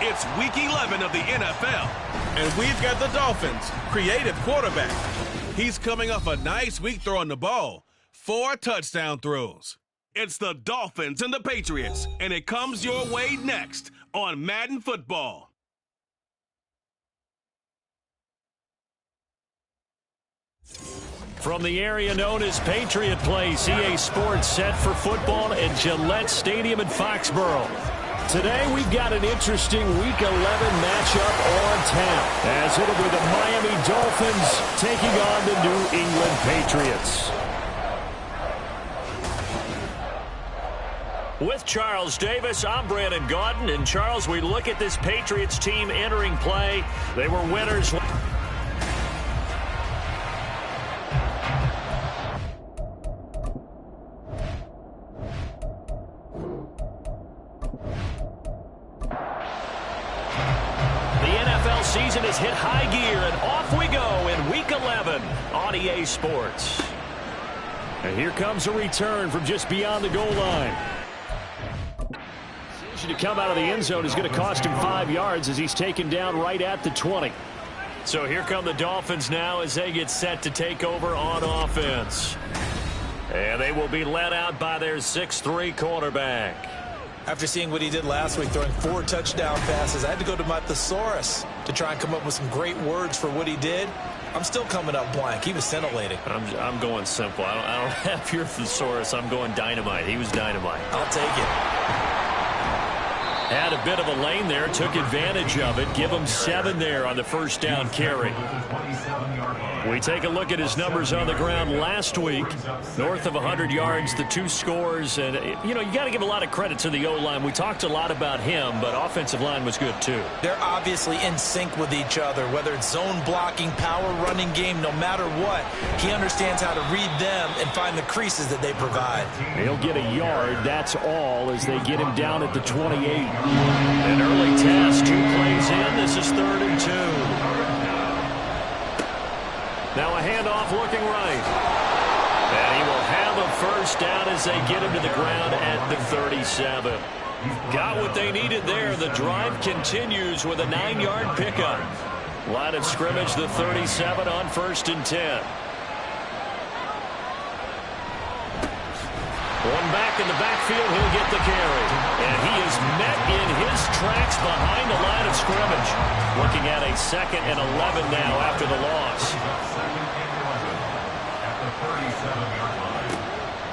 It's Week 11 of the NFL. And we've got the Dolphins' creative quarterback. He's coming off a nice week throwing the ball. 4 touchdown throws. It's the Dolphins and the Patriots, and it comes your way next on Madden Football. From the area known as Patriot Place, EA Sports set for football at Gillette Stadium in Foxborough. Today we've got an interesting Week 11 matchup on tap, as it'll be the Miami Dolphins taking on the New England Patriots. With Charles Davis, I'm Brandon Gaudin. And Charles, we look at this Patriots team entering play. They were winners. Season has hit high gear, and off we go in Week 11 on EA Sports. And here comes a return from just beyond the goal line. Decision to come out of the end zone is going to cost him 5 yards as he's taken down right at the 20. So here come the Dolphins now as they get set to take over on offense. And they will be led out by their 6'3" quarterback. After seeing what he did last week, throwing 4 touchdown passes, I had to go to my thesaurus to try and come up with some great words for what he did. I'm still coming up blank. He was scintillating. I'm going simple. I don't have your thesaurus. I'm going dynamite. He was dynamite. I'll take it. Had a bit of a lane there, took advantage of it. Give him 7 there on the first down carry. We take a look at his numbers on the ground last week. North of 100 yards, the 2 scores. And, you know, you got to give a lot of credit to the O-line. We talked a lot about him, but offensive line was good too. They're obviously in sync with each other, whether it's zone blocking, power running game, no matter what. He understands how to read them and find the creases that they provide. He'll get a yard, that's all, as they get him down at the 28. An early test, 2 plays in. This is 3rd and 2. Now a handoff looking right. And he will have a first down as they get him to the ground at the 37. Got what they needed there. The drive continues with a 9-yard pickup. Line of scrimmage, the 37 on 1st and 10. One back in the backfield, he'll get the carry. And he is met in his tracks behind the line of scrimmage. Looking at a 2nd and 11 now after the loss.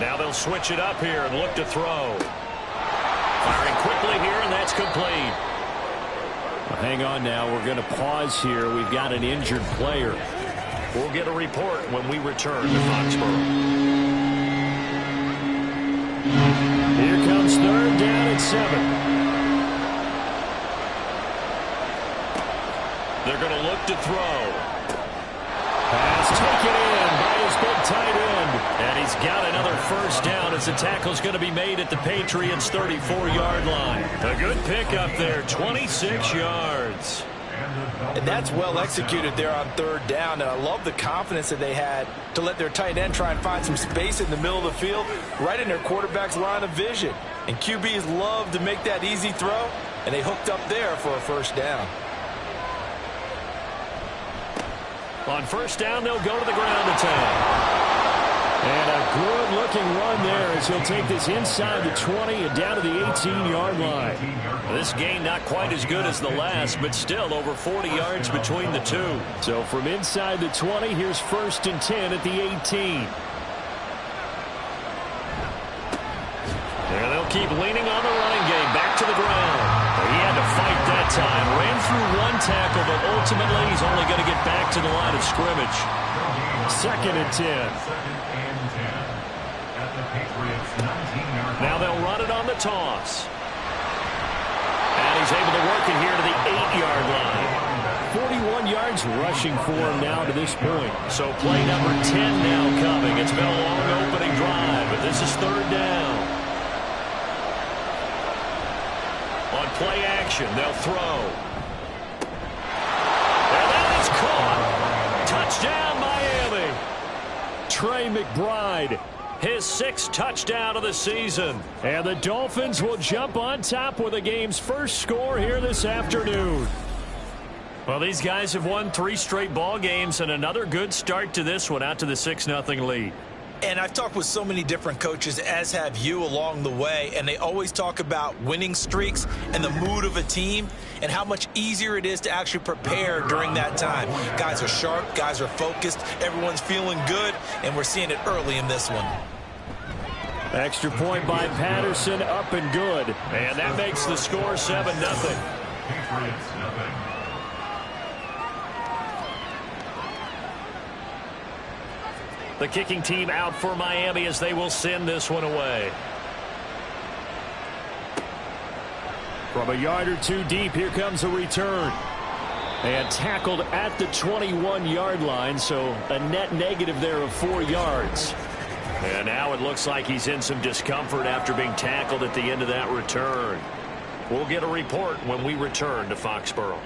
Now they'll switch it up here and look to throw. Firing quickly here, and that's complete. Well, hang on now. We're going to pause here. We've got an injured player. We'll get a report when we return to Foxborough. Here comes 3rd down at 7. They're going to look to throw. Pass taken in by his big tight end. And he's got another 1st down as the tackle's going to be made at the Patriots' 34-yard line. A good pickup there, 26 yards. And that's well executed there on 3rd down. And I love the confidence that they had to let their tight end try and find some space in the middle of the field, right in their quarterback's line of vision. And QBs love to make that easy throw, and they hooked up there for a 1st down. On 1st down, they'll go to the ground attack. And a good-looking run there as he'll take this inside the 20 and down to the 18-yard line. This gain not quite as good as the last, but still over 40 yards between the two. So from inside the 20, here's 1st and 10 at the 18. And they'll keep leaning on the running game. Back to the ground. He had to fight that time. Ran through one tackle, but ultimately he's only going to get back to the line of scrimmage. 2nd and 10. Now they'll run it on the toss. And he's able to work it here to the 8-yard line. 41 yards rushing for him now to this point. So play number 10 now coming. It's been a long opening drive, but this is 3rd down. On play action, they'll throw. And that is caught. Touchdown, Miami. Trey McBride, his 6th touchdown of the season. And the Dolphins will jump on top with the game's first score here this afternoon. Well, these guys have won 3 straight ball games and another good start to this one out to the 6-0 lead. And I've talked with so many different coaches, as have you, along the way, and they always talk about winning streaks and the mood of a team and how much easier it is to actually prepare during that time. Guys are sharp, guys are focused, everyone's feeling good, and we're seeing it early in this one. Extra point by Patterson, up and good. And that makes the score 7-0. The kicking team out for Miami as they will send this one away. From a yard or two deep, here comes a return. And tackled at the 21-yard line, so a net negative there of 4 yards. And now it looks like he's in some discomfort after being tackled at the end of that return. We'll get a report when we return to Foxborough.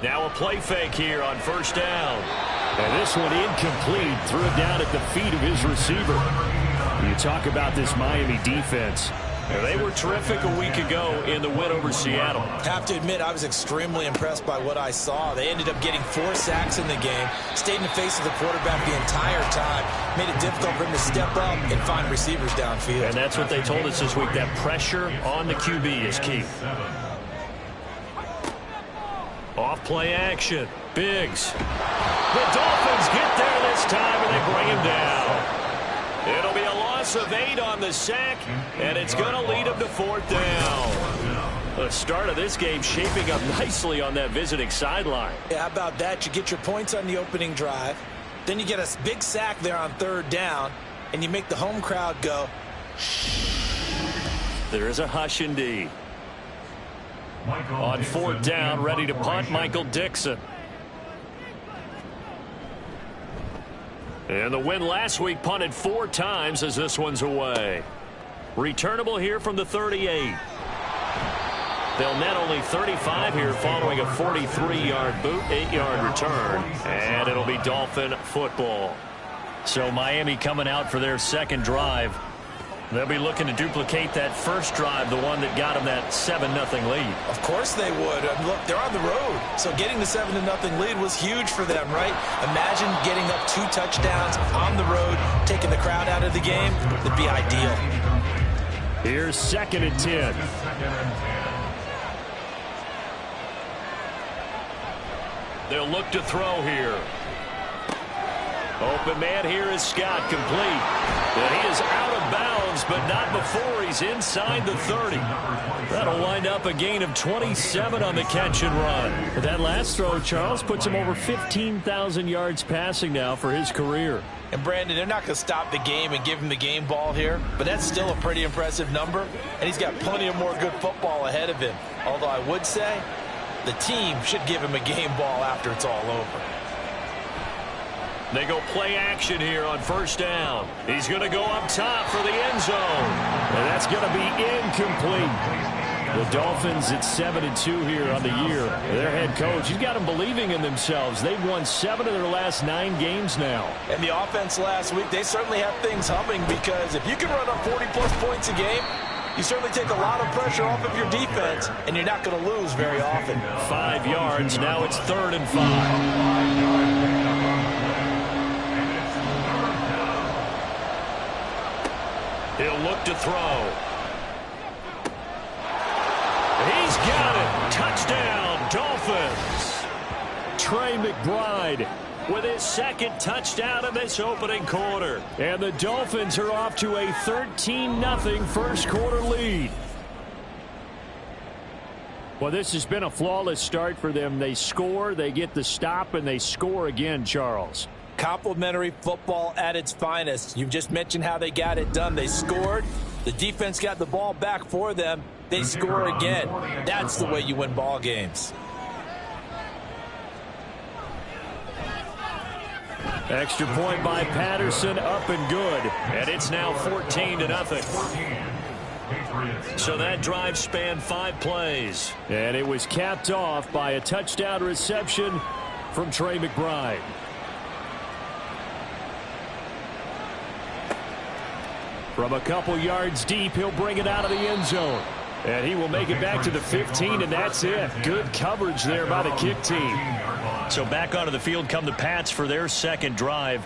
Now a play fake here on 1st down. And this one incomplete. Threw it down at the feet of his receiver. You talk about this Miami defense. They were terrific a week ago in the win over Seattle. Have to admit, I was extremely impressed by what I saw. They ended up getting 4 sacks in the game, stayed in the face of the quarterback the entire time, made it difficult for him to step up and find receivers downfield. And that's what they told us this week, that pressure on the QB is key. Off play action. Biggs. The Dolphins get there this time, and they bring him down. It'll be a loss of 8 on the sack, and it's going to lead them to 4th down. The start of this game shaping up nicely on that visiting sideline. Yeah, how about that? You get your points on the opening drive, then you get a big sack there on 3rd down, and you make the home crowd go, shh. There is a hush indeed. On 4th down, ready to punt, Michael Dixon. And the win last week punted 4 times as this one's away. Returnable here from the 38. They'll net only 35 here following a 43-yard boot, 8-yard return. And it'll be Dolphin football. So Miami coming out for their second drive. They'll be looking to duplicate that first drive, the one that got them that 7-0 lead. Of course they would. Look, they're on the road. So getting the 7-0 lead was huge for them, right? Imagine getting up 2 touchdowns on the road, taking the crowd out of the game. It'd be ideal. Here's 2nd and 10. They'll look to throw here. Open man here is Scott, complete. And he is out of bounds, but not before he's inside the 30. That'll wind up a gain of 27 on the catch and run. That last throw, Charles, puts him over 15,000 yards passing now for his career. And Brandon, they're not going to stop the game and give him the game ball here, but that's still a pretty impressive number, and he's got plenty of more good football ahead of him. Although I would say the team should give him a game ball after it's all over. They go play action here on 1st down. He's going to go up top for the end zone. And that's going to be incomplete. The Dolphins at 7-2 here on the year. Their head coach, he's got them believing in themselves. They've won 7 of their last 9 games now. And the offense last week, they certainly have things humming, because if you can run up 40-plus points a game, you certainly take a lot of pressure off of your defense, and you're not going to lose very often. 5 yards. Now it's 3rd and 5. He'll look to throw. He's got it. Touchdown, Dolphins. Trey McBride with his 2nd touchdown of this opening quarter. And the Dolphins are off to a 13-0 first quarter lead. Well, this has been a flawless start for them. They score, they get the stop, and they score again, Charles. Complimentary football at its finest. You've just mentioned how they got it done. They scored. The defense got the ball back for them. They score again. That's the way you win ball games. Extra point by Patterson, up and good. And it's now 14-0. So that drive spanned 5 plays. And it was capped off by a touchdown reception from Trey McBride. From a couple yards deep, he'll bring it out of the end zone. And he will make it back to the 15, and that's it. Good coverage there by the kick team. So back onto the field come the Pats for their 2nd drive.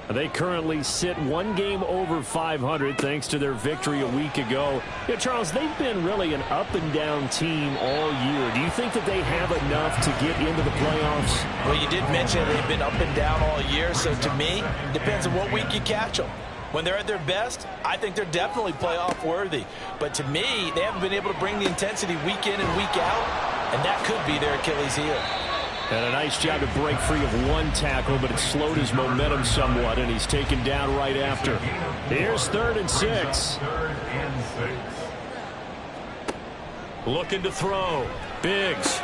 They currently sit 1 game over 500 thanks to their victory a week ago. Yeah, Charles, they've been really an up-and-down team all year. Do you think that they have enough to get into the playoffs? Well, you did mention they've been up and down all year, so to me, it depends on what week you catch them. When they're at their best, I think they're definitely playoff worthy. But to me, they haven't been able to bring the intensity week in and week out, and that could be their Achilles heel. And a nice job to break free of 1 tackle, but it slowed his momentum somewhat, and he's taken down right after. Here's 3rd and 6. Looking to throw. Biggs.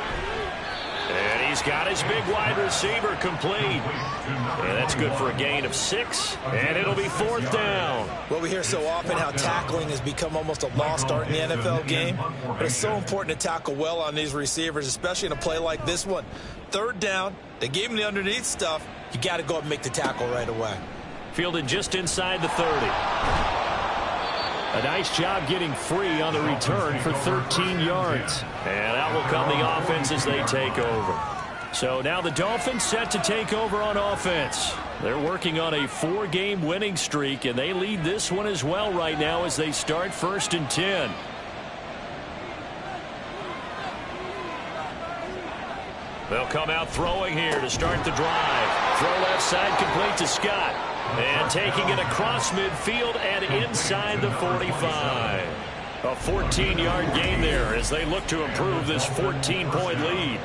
And he's got his big wide receiver complete. And that's good for a gain of 6. And it'll be 4th down. Well, we hear so often how tackling has become almost a lost art in the NFL game. But it's so important to tackle well on these receivers, especially in a play like this one. 3rd down, they gave him the underneath stuff. You got to go up and make the tackle right away. Fielded just inside the 30. A nice job getting free on the return for 13 yards. And out will come the offense as they take over. So now the Dolphins set to take over on offense. They're working on a 4-game winning streak, and they lead this one as well right now as they start 1st and 10. They'll come out throwing here to start the drive. Throw left side complete to Scott. And taking it across midfield and inside the 45. A 14-yard gain there as they look to improve this 14-point lead.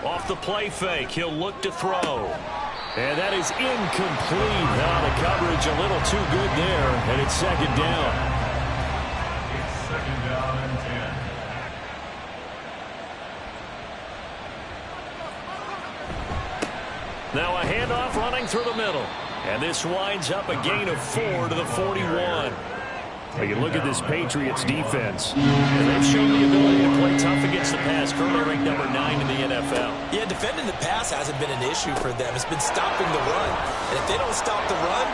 Off the play fake, he'll look to throw. And that is incomplete. Now the coverage a little too good there, and it's 2nd down. It's 2nd down and 10. Now a handoff running through the middle. And this winds up a gain of 4 to the 41. But you look at this Patriots defense, and they've shown the ability to play tough against the pass, currently ranked number 9 in the NFL. Yeah, defending the pass hasn't been an issue for them. It's been stopping the run. And if they don't stop the run,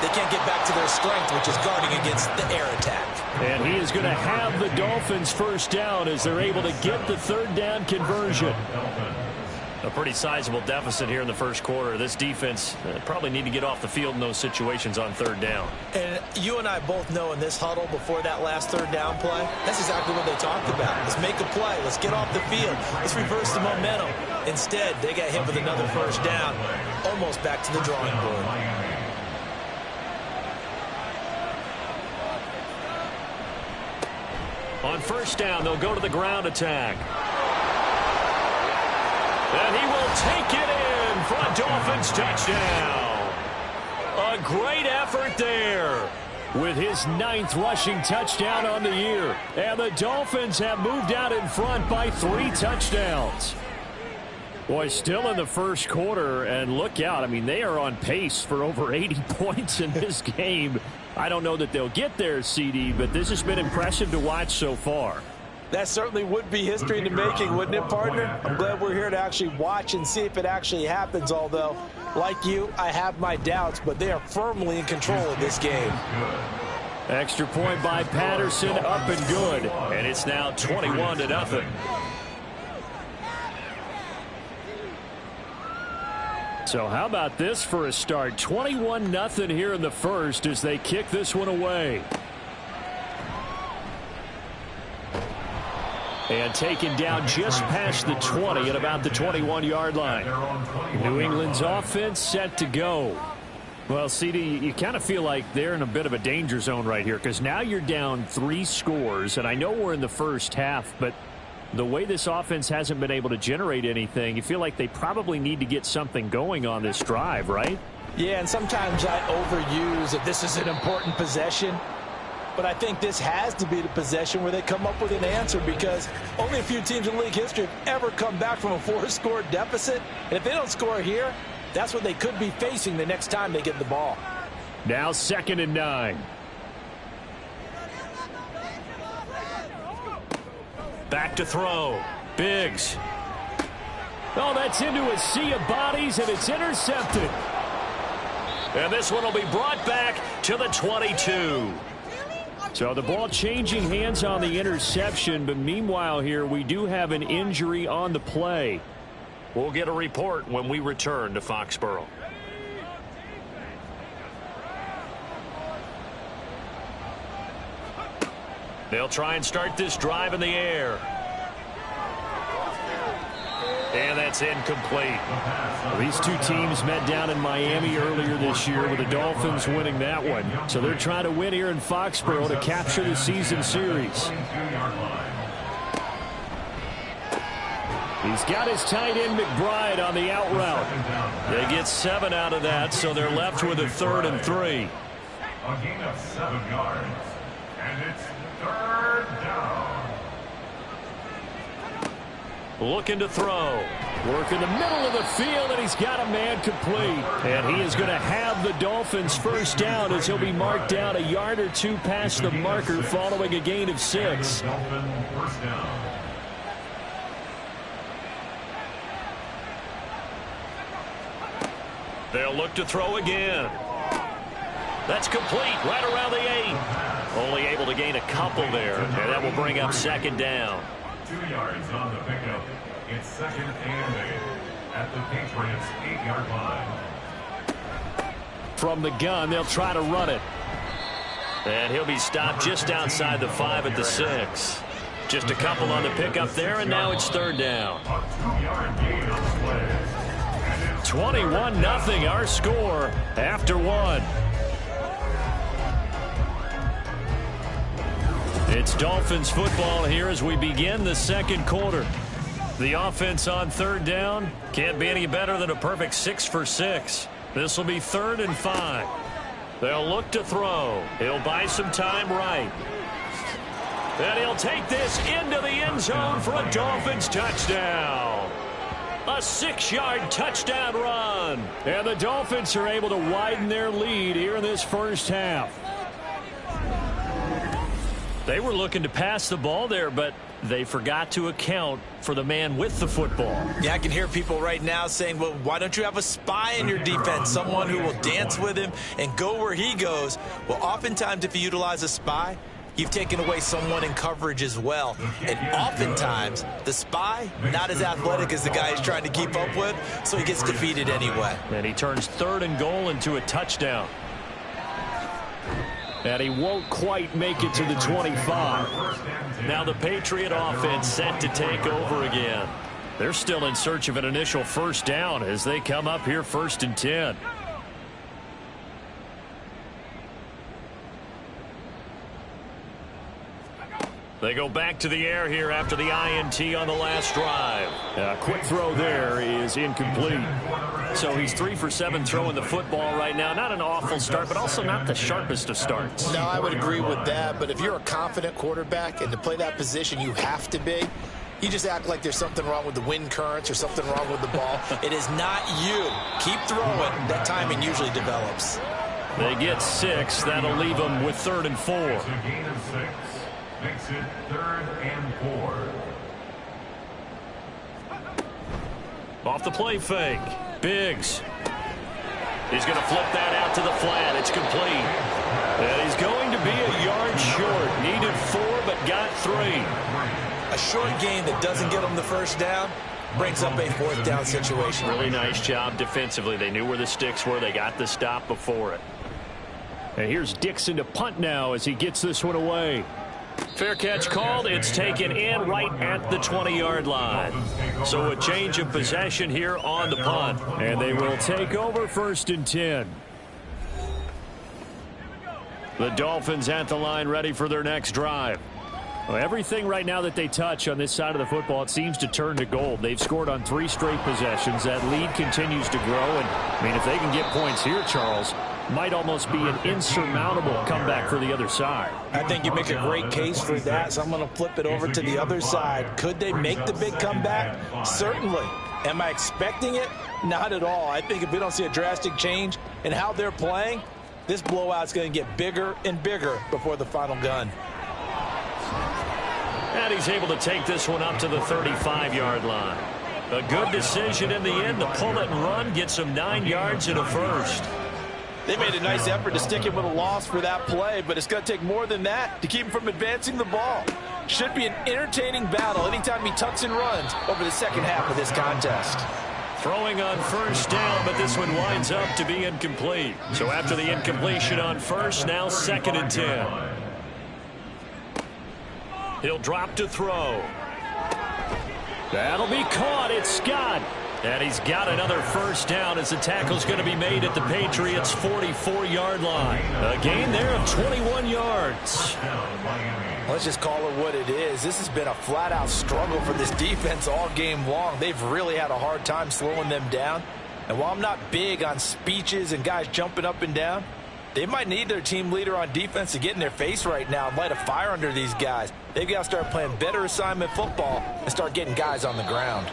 they can't get back to their strength, which is guarding against the air attack. And he is going to have the Dolphins first down as they're able to get the third down conversion. A pretty sizable deficit here in the first quarter. This defense probably need to get off the field in those situations on third down. And you and I both know in this huddle before that last third down play, that's exactly what they talked about. Let's make a play. Let's get off the field. Let's reverse the momentum. Instead, they got hit with another first down, almost back to the drawing board. On first down, they'll go to the ground attack. And he will take it in for a Dolphins touchdown. A great effort there with his 9th rushing touchdown on the year. And the Dolphins have moved out in front by 3 touchdowns. Boy, still in the first quarter, and look out. I mean, they are on pace for over 80 points in this game. I don't know that they'll get there, CD, but this has been impressive to watch so far. That certainly would be history in the making, wouldn't it, partner? I'm glad we're here to actually watch and see if it actually happens, although, like you, I have my doubts, but they are firmly in control of this game. Extra point by Patterson, up and good. And it's now 21-0. So how about this for a start? 21-0 here in the first as they kick this one away. And taken down just past the 20 at about the 21-yard line. New England's offense set to go. Well, CD, you kind of feel like they're in a bit of a danger zone right here because now you're down 3 scores, and I know we're in the first half, but the way this offense hasn't been able to generate anything, you feel like they probably need to get something going on this drive, right? Yeah, and sometimes I overuse that this is an important possession. But I think this has to be the possession where they come up with an answer because only a few teams in league history have ever come back from a 4-score deficit. And if they don't score here, that's what they could be facing the next time they get the ball. Now 2nd and 9. Back to throw. Biggs. Oh, that's into a sea of bodies, and it's intercepted. And this one will be brought back to the 22. So the ball changing hands on the interception, but meanwhile here we do have an injury on the play. We'll get a report when we return to Foxborough. They'll try and start this drive in the air. And that's incomplete. Well, these two teams met down in Miami earlier this year with the Dolphins winning that one. So they're trying to win here in Foxborough to capture the season series. He's got his tight end McBride on the out route. They get 7 out of that, so they're left with a 3rd and 3. A gain of 7 yards, and it's 3rd down. Looking to throw. Work in the middle of the field, and he's got a man complete. And he is going to have the Dolphins first down as he'll be marked down a yard or 2 past the marker following a gain of 6. They'll look to throw again. That's complete right around the 8. Only able to gain a couple there, and that will bring up 2nd down. 2 yards on the pickup. It's 2nd and 8 at the Patriots' 8-yard line. From the gun, they'll try to run it. And he'll be stopped just outside the 5 at the 6. Just a couple on the pickup there, and now it's 3rd down. A 2-yard gain on the play. 21-0 our score after 1. It's Dolphins football here as we begin the 2nd quarter. The offense on 3rd down can't be any better than a perfect 6 for 6. This will be 3rd and 5. They'll look to throw. He'll buy some time right. And he'll take this into the end zone for a Dolphins touchdown. A 6-yard touchdown run. And the Dolphins are able to widen their lead here in this first half. They were looking to pass the ball there, but they forgot to account for the man with the football. Yeah, I can hear people right now saying, well, why don't you have a spy in your defense, someone who will dance with him and go where he goes? Well, oftentimes if you utilize a spy, you've taken away someone in coverage as well. And oftentimes, the spy, not as athletic as the guy he's trying to keep up with, so he gets defeated anyway. And he turns 3rd and goal into a touchdown. And he won't quite make it to the 25. Now the Patriot offense set to take over again. They're still in search of an initial first down as they come up here 1st and 10. They go back to the air here after the INT on the last drive. A quick throw there is incomplete. So he's 3 for 7 throwing the football right now. Not an awful start, but also not the sharpest of starts. No, I would agree with that. But if you're a confident quarterback and to play that position, you have to be. You just act like there's something wrong with the wind currents or something wrong with the ball. It is not you. Keep throwing. That timing usually develops. They get 6. That'll leave them with 3rd and 4. It's a gain of 6. Makes it 3rd and 4. Off the play fake. Biggs. He's going to flip that out to the flat. It's complete. And he's going to be a yard short. Needed 4, but got 3. A short gain that doesn't get them the first down brings up a 4th down situation. Really nice job defensively. They knew where the sticks were. They got the stop before it. And here's Dixon to punt now as he gets this one away. Fair catch called. It's taken in right at the 20-yard line. So a change of possession here on the punt. And they will take over 1st and 10. The Dolphins at the line ready for their next drive. Well, everything right now that they touch on this side of the football, it seems to turn to gold. They've scored on 3 straight possessions. That lead continues to grow. And, I mean, if they can get points here, Charles, might almost be an insurmountable comeback for the other side. I think you make a great case for that, so I'm going to flip it over to the other side. Could they make the big comeback? Certainly. Am I expecting it? Not at all. I think if we don't see a drastic change in how they're playing, this blowout's going to get bigger and bigger before the final gun. And he's able to take this one up to the 35-yard line. A good decision in the end. The pull it and run gets him 9 yards and a first. They made a nice effort to stick him with a loss for that play, but it's going to take more than that to keep him from advancing the ball. Should be an entertaining battle anytime he tucks and runs over the second half of this contest. Throwing on first down, but this one winds up to be incomplete. So after the incompletion on first, now 2nd and 10. He'll drop to throw. That'll be caught. It's Scott. And he's got another first down as the tackle's going to be made at the Patriots' 44-yard line. A gain there of 21 yards. Let's just call it what it is. This has been a flat-out struggle for this defense all game long. They've really had a hard time slowing them down. And while I'm not big on speeches and guys jumping up and down, they might need their team leader on defense to get in their face right now and light a fire under these guys. They've got to start playing better assignment football and start getting guys on the ground.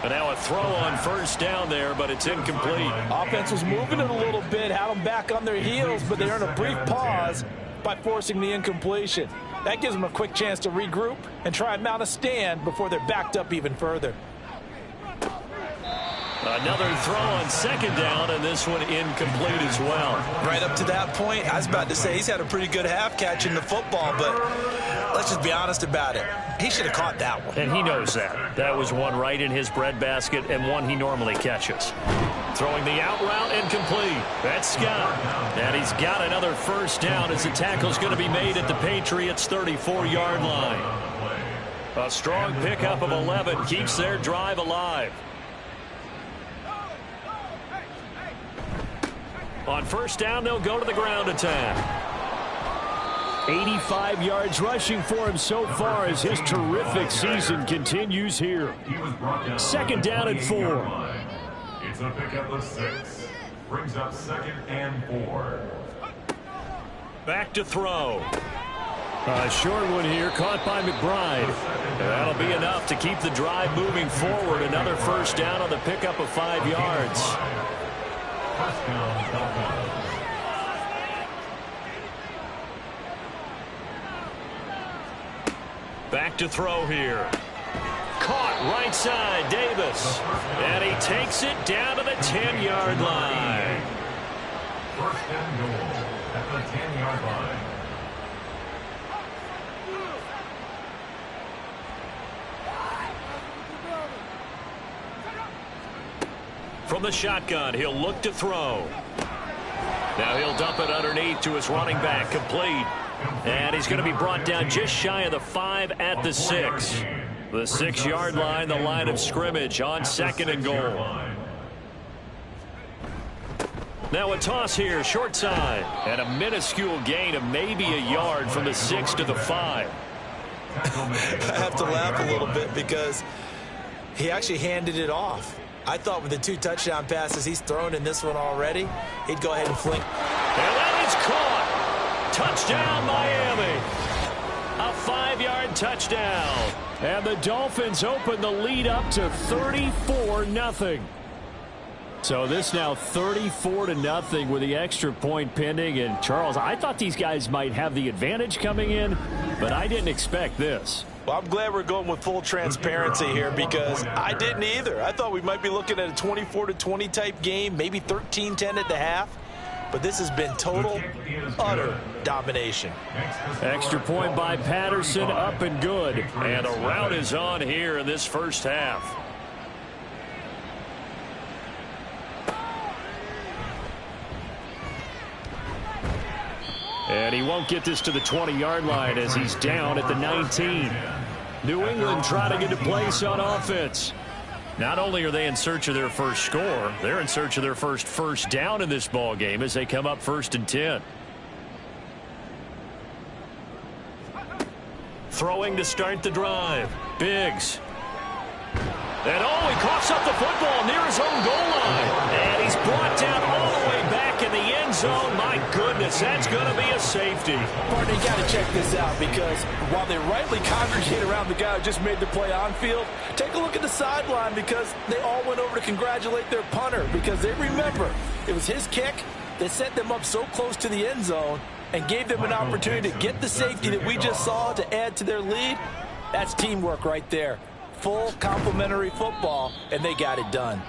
And now a throw on first down there, but it's incomplete. Offense was moving it a little bit, had them back on their heels, but they earned a brief pause by forcing the incompletion. That gives them a quick chance to regroup and try and mount a stand before they're backed up even further. Another throw on second down, and this one incomplete as well. Right up to that point, I was about to say he's had a pretty good half catching the football, but let's just be honest about it. He should have caught that one. And he knows that. That was one right in his breadbasket and one he normally catches. Throwing the out route incomplete. That's Scott. And he's got another first down as the tackle's going to be made at the Patriots' 34-yard line. A strong pickup of 11 keeps their drive alive. On first down, they'll go to the ground attack. 85 yards rushing for him so far as his terrific season continues here. 2nd down and 4. It's a pickup of 6. Brings up 2nd and 4. Back to throw. A short one here, caught by McBride. That'll be enough to keep the drive moving forward. Another first down on the pickup of 5 yards. First down, Dolphins. Back to throw here. Caught right side, Davis. And he takes it down to the 10-yard line. First and goal at the 10-yard line. From the shotgun, he'll look to throw. Now he'll dump it underneath to his running back, complete. And he's going to be brought down just shy of the 5 at the 6. The 6-yard line, the line of scrimmage on second and goal. Now a toss here, short side. And a minuscule gain of maybe a yard from the 6 to the 5. I have to laugh a little bit because he actually handed it off. I thought with the 2 touchdown passes he's thrown in this one already, he'd go ahead and fling. And that is caught. Touchdown, Miami. A 5-yard touchdown. And the Dolphins open the lead up to 34-0. So this now 34-0 with the extra point pending. And Charles, I thought these guys might have the advantage coming in, but I didn't expect this. Well, I'm glad we're going with full transparency here because I didn't either. I thought we might be looking at a 24-20 type game, maybe 13-10 at the half. But this has been total, utter domination. Extra point by Patterson, up and good. And a rout is on here in this first half. And he won't get this to the 20-yard line as he's down at the 19. New England trying to get to place on offense. Not only are they in search of their first score, they're in search of their first down in this ball game as they come up 1st and 10. Throwing to start the drive. Biggs. And he coughs up the football near his own goal line. And he's brought down all the way back in the end zone. My goodness, that's going to be a safety. Partner, you got to check this out because while they rightly congregate around the guy who just made the play on field, take a look at the sideline because they all went over to congratulate their punter because they remember it was his kick that set them up so close to the end zone and gave them an opportunity to get the safety that we just saw to add to their lead. That's teamwork right there. Full complimentary football, and they got it done.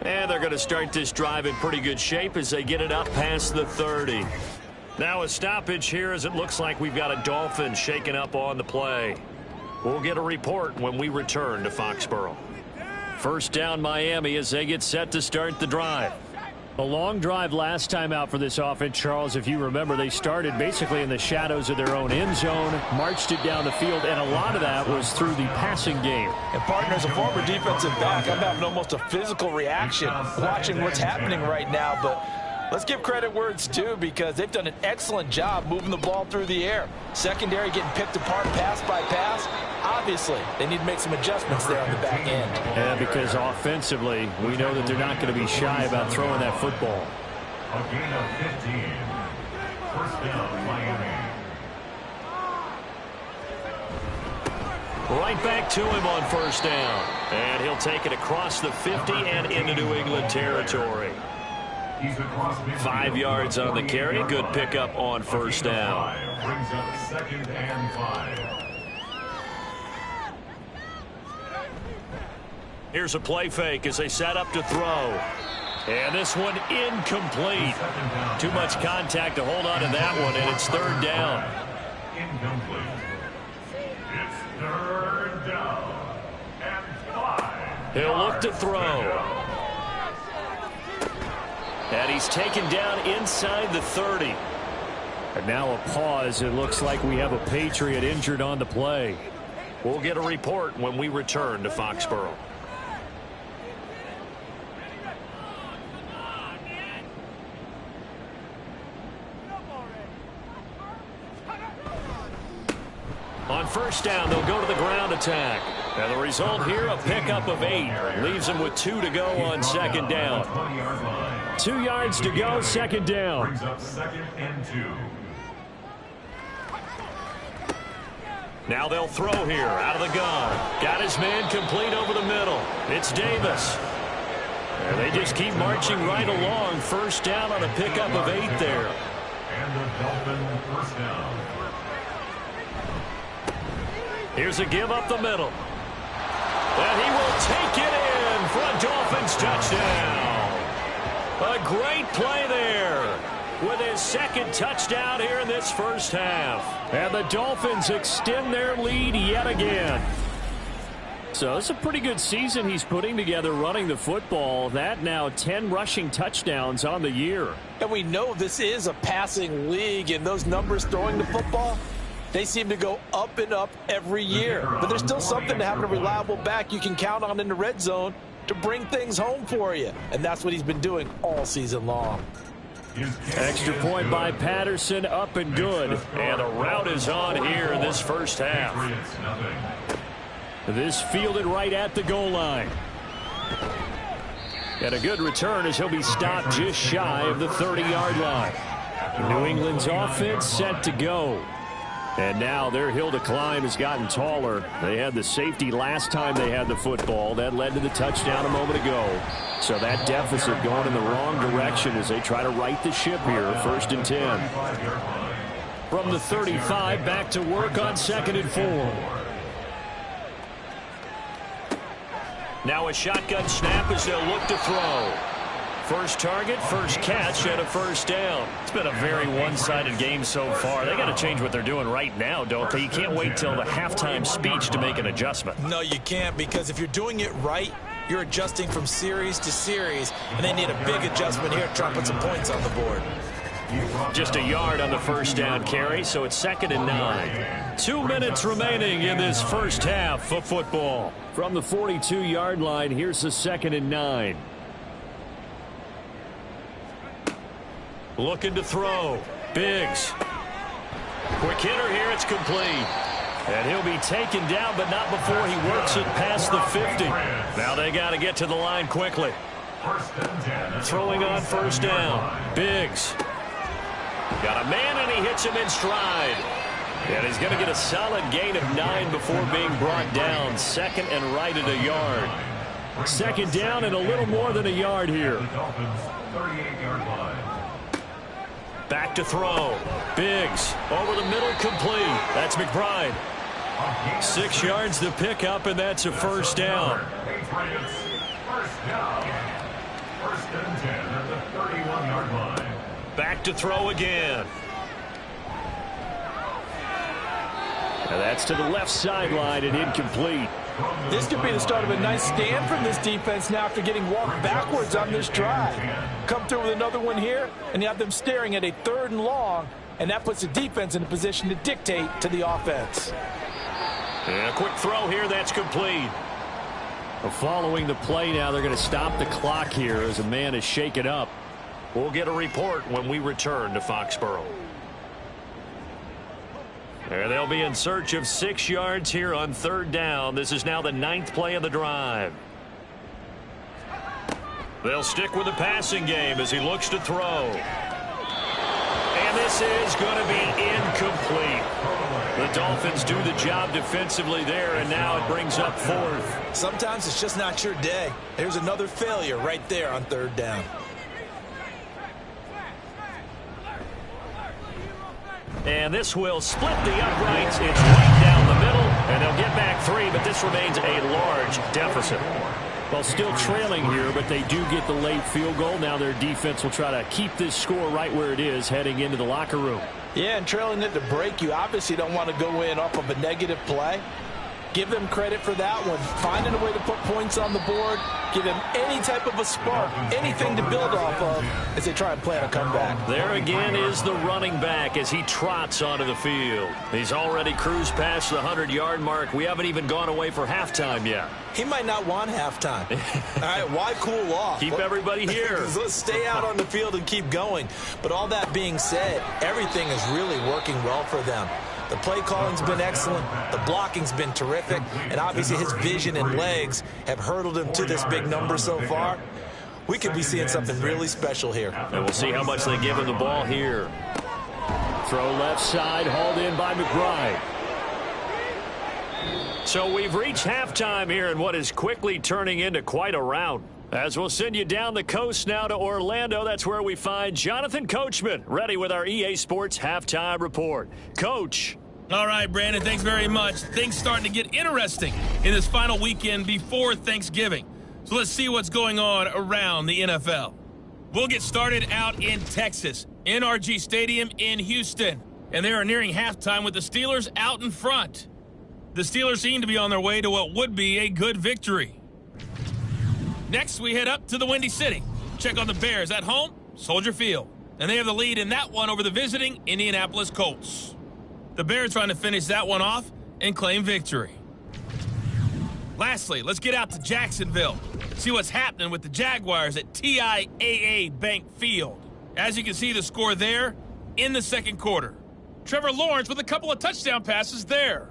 And they're going to start this drive in pretty good shape as they get it up past the 30. Now a stoppage here as it looks like we've got a Dolphin shaking up on the play. We'll get a report when we return to Foxborough. First down Miami as they get set to start the drive. A long drive last time out for this offense, Charles. If you remember, they started basically in the shadows of their own end zone, marched it down the field, and a lot of that was through the passing game. And partner, as a former defensive back, I'm having almost a physical reaction watching what's happening right now. But let's give credit where it's due because they've done an excellent job moving the ball through the air. Secondary getting picked apart pass by pass. Obviously, they need to make some adjustments there on the back end. Yeah, because offensively, we know that they're not going to be shy about throwing that football. A gain of 15. First down, Miami. Right back to him on first down. And he'll take it across the 50 and into New England territory. 5 yards on the carry. Good pickup on first down. Brings up 2nd and 5. Here's a play fake as they set up to throw. And this one incomplete. Too much contact to hold on to that one, and it's 3rd down. Incomplete. It's 3rd down and 5. He'll look to throw. And he's taken down inside the 30. And now a pause. It looks like we have a Patriot injured on the play. We'll get a report when we return to Foxborough. On first down, they'll go to the ground attack. And the result here, a pickup of 8. Leaves them with 2 to go on 2nd down. 2 yards to go, 2nd down. Brings up 2nd and 2. Now they'll throw here out of the gun. Got his man complete over the middle. It's Davis. And they just keep marching right along. First down on a pickup of 8 there. And the Dolphin first down. Here's a give up the middle. And he will take it in for a Dolphins touchdown. A great play there with his second touchdown here in this first half. And the Dolphins extend their lead yet again. So it's a pretty good season he's putting together running the football. That now 10 rushing touchdowns on the year. And we know this is a passing league, and those numbers throwing the football, they seem to go up and up every year. But there's still something to having a reliable back you can count on in the red zone to bring things home for you. And that's what he's been doing all season long. Extra point by Patterson, up and good. And a route is on here in this first half. This fielded right at the goal line. And a good return as he'll be stopped just shy of the 30-yard line. New England's offense set to go. And now their hill to climb has gotten taller. They had the safety last time they had the football. That led to the touchdown a moment ago. So that deficit going in the wrong direction as they try to right the ship here. 1st and 10. From the 35, back to work on 2nd and 4. Now a shotgun snap as they'll look to throw. First target, first catch, and a first down. It's been a very one-sided game so far. They got to change what they're doing right now, don't they? You can't wait till the halftime speech to make an adjustment. No, you can't, because if you're doing it right, you're adjusting from series to series, and they need a big adjustment here to try and put some points on the board. Just a yard on the first down carry, so it's 2nd and 9. 2 minutes remaining in this first half of football. From the 42-yard line, here's the 2nd and 9. Looking to throw. Biggs. Quick hitter here. It's complete. And he'll be taken down, but not before he works it past the 50. Now they got to get to the line quickly. Throwing on first down. Biggs. Got a man, and he hits him in stride. And he's going to get a solid gain of 9 before being brought down. 2nd and right at a yard. 2nd down and a little more than a yard here. Back to throw. Biggs over the middle, complete. That's McBride. 6 yards to pick up, and that's a first down. Back to throw again. And that's to the left sideline and incomplete. This could be the start of a nice stand from this defense now after getting walked backwards on this drive. Come through with another one here, and you have them staring at a 3rd and long, and that puts the defense in a position to dictate to the offense. And a quick throw here, that's complete. Well, following the play now, they're going to stop the clock here as a man is shaken up. We'll get a report when we return to Foxborough. And they'll be in search of 6 yards here on 3rd down. This is now the 9th play of the drive. They'll stick with the passing game as he looks to throw. And this is going to be incomplete. The Dolphins do the job defensively there, and now it brings up 4th. Sometimes it's just not your day. There's another failure right there on 3rd down. And this will split the uprights. It's right down the middle, and they'll get back 3, but this remains a large deficit. Well, still trailing here, but they do get the late field goal. Now their defense will try to keep this score right where it is heading into the locker room. Yeah, and trailing it to break, you obviously don't want to go in off of a negative play. Give them credit for that one. Finding a way to put points on the board. Give them any type of a spark, anything to build off of as they try and plan a comeback. There again is the running back as he trots onto the field. He's already cruised past the 100-yard mark. We haven't even gone away for halftime yet. He might not want halftime. All right, why cool off? Keep everybody here. Let's stay out on the field and keep going. But all that being said, everything is really working well for them. The play calling's been excellent. The blocking's been terrific. And obviously his vision and legs have hurdled him to this big number so far. We could be seeing something really special here. And we'll see how much they give him the ball here. Throw left side, hauled in by McBride. So we've reached halftime here in what is quickly turning into quite a rout. As we'll send you down the coast now to Orlando, that's where we find Jonathan Coachman, ready with our EA Sports Halftime Report. Coach. All right, Brandon, thanks very much. Things starting to get interesting in this final weekend before Thanksgiving. So let's see what's going on around the NFL. We'll get started out in Texas, NRG Stadium in Houston. And they are nearing halftime with the Steelers out in front. The Steelers seem to be on their way to what would be a good victory. Next, we head up to the Windy City. Check on the Bears at home, Soldier Field. And they have the lead in that one over the visiting Indianapolis Colts. The Bears trying to finish that one off and claim victory. Lastly, let's get out to Jacksonville. See what's happening with the Jaguars at TIAA Bank Field. As you can see, the score there in the second quarter. Trevor Lawrence with a couple of touchdown passes there.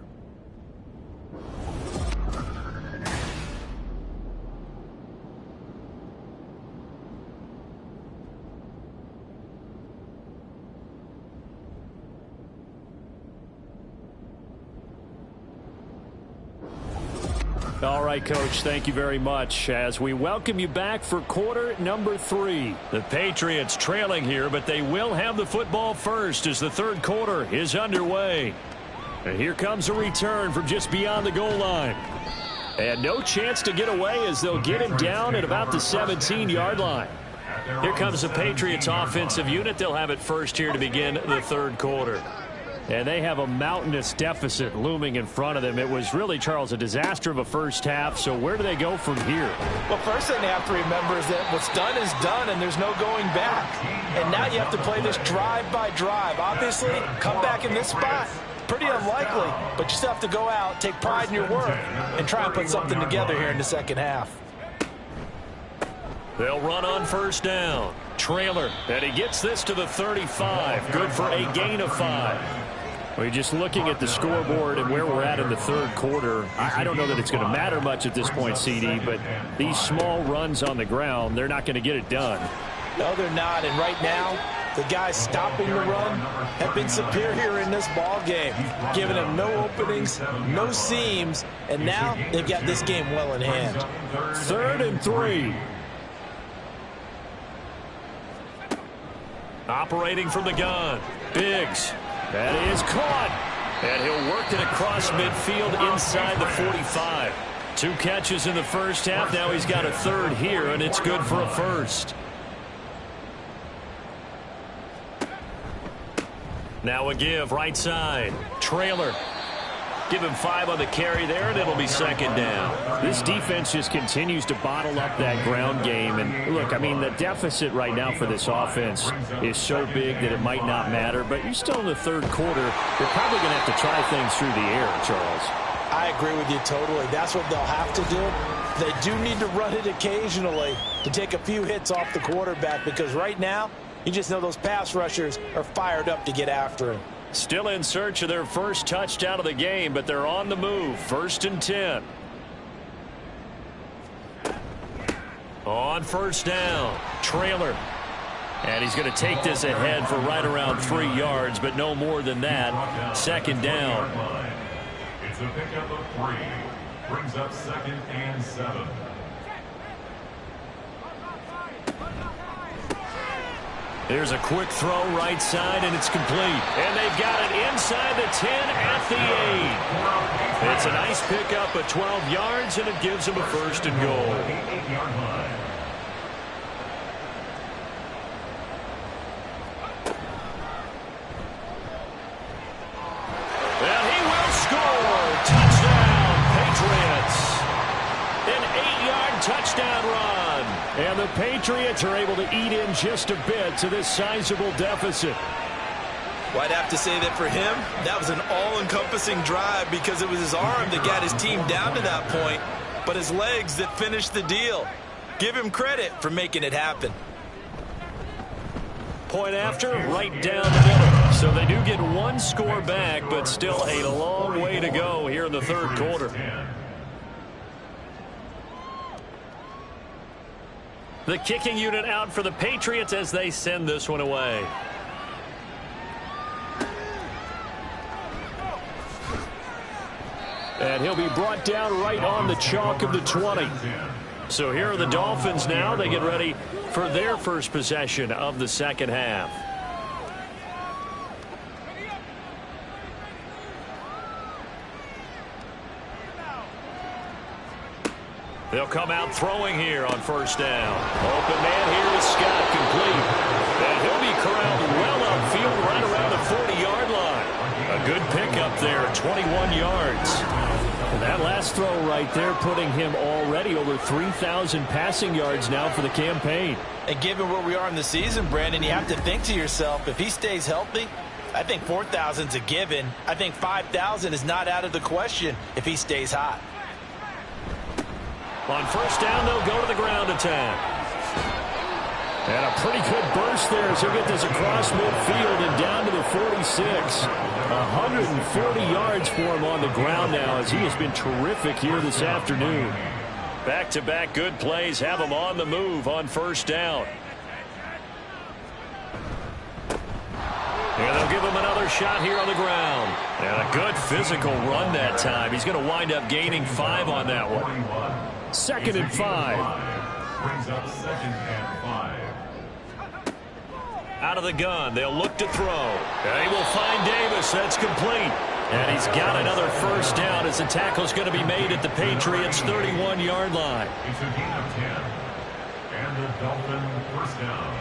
All right, Coach, thank you very much as we welcome you back for quarter number 3. The Patriots trailing here, but they will have the football first as the third quarter is underway. And here comes a return from just beyond the goal line. And no chance to get away as they'll get him down at about the 17-yard line. Here comes the Patriots offensive unit. They'll have it first here to begin the third quarter. And they have a mountainous deficit looming in front of them. It was really, Charles, a disaster of a first half. So where do they go from here? Well, first thing they have to remember is that what's done is done, and there's no going back. And now you have to play this drive by drive. Obviously, come back in this spot, pretty unlikely. But you still have to go out, take pride in your work, and try and put something together here in the second half. They'll run on first down. Trailer, and he gets this to the 35. Good for a gain of 5. We're just looking at the scoreboard and where we're at in the third quarter. I don't know that it's going to matter much at this point, CD, but these small runs on the ground, they're not going to get it done. No, they're not. And right now, the guys stopping the run have been superior in this ball game, giving them no openings, no seams, and now they've got this game well in hand. 3rd and 3. Operating from the gun, Biggs. That is caught. And he'll work it across midfield inside the 45. 2 catches in the first half. Now he's got a third here, and it's good for a first. Now a give right side. Trailer. Give him 5 on the carry there, and it'll be second down. This defense just continues to bottle up that ground game. And look, I mean, the deficit right now for this offense is so big that it might not matter. But you're still in the third quarter. You're probably going to have to try things through the air, Charles. I agree with you totally. That's what they'll have to do. They do need to run it occasionally to take a few hits off the quarterback, because right now, you just know those pass rushers are fired up to get after him. Still in search of their first touchdown of the game, but they're on the move. 1st and 10. On first down, Trailer. And he's going to take this ahead for right around 3 yards, but no more than that. Second down. It's a pickup of 3. Brings up 2nd and 7. There's a quick throw right side, and it's complete. And they've got it inside the 10 at the 8. It's a nice pickup of 12 yards, and it gives them a 1st and goal. And he will score. Touchdown, Patriots. An 8-yard touchdown run. And the Patriots are able to eat in just a bit to this sizable deficit. Well, I'd have to say that for him, that was an all-encompassing drive, because it was his arm that got his team down to that point, but his legs that finished the deal. Give him credit for making it happen. Point after, right down the middle. So they do get 1 score back, but still a long way to go here in the third quarter. The kicking unit out for the Patriots as they send this one away. And he'll be brought down right on the chalk of the 20. So here are the Dolphins now. They get ready for their first possession of the second half. They'll come out throwing here on first down. Open man here is Scott, complete. And he'll be corralled well upfield right around the 40-yard line. A good pickup there, 21 yards. And that last throw right there putting him already over 3,000 passing yards now for the campaign. And given where we are in the season, Brandon, you have to think to yourself, if he stays healthy, I think 4,000's a given. I think 5,000 is not out of the question if he stays hot. On first down, they'll go to the ground attack. And a pretty good burst there as he'll get this across midfield and down to the 46. 140 yards for him on the ground now as he has been terrific here this afternoon. Back-to-back good plays have him on the move on first down. And they'll give him another shot here on the ground. And a good physical run that time. He's going to wind up gaining 5 on that one. 2nd and 5. Brings up 2nd and 5. Out of the gun, they'll look to throw. And he will find Davis. That's complete. And he's got another first down as the tackle's going to be made at the Patriots' 31-yard line. It's a gain of 10. And the Dolphin first down.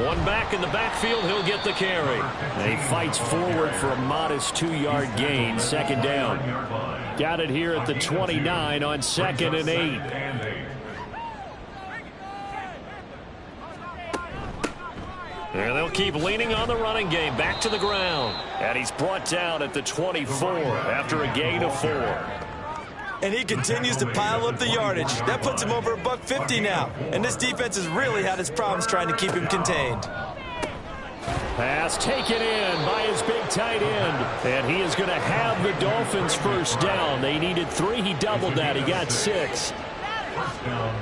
One back in the backfield, he'll get the carry. And he fights forward for a modest 2-yard gain, 2nd down. Got it here at the 29 on 2nd and 8. And they'll keep leaning on the running game, back to the ground. And he's brought down at the 24 after a gain of 4. And he continues to pile up the yardage. That puts him over $150 now. And this defense has really had its problems trying to keep him contained. Pass taken in by his big tight end. And he is going to have the Dolphins first down. They needed 3. He doubled that. He got 6.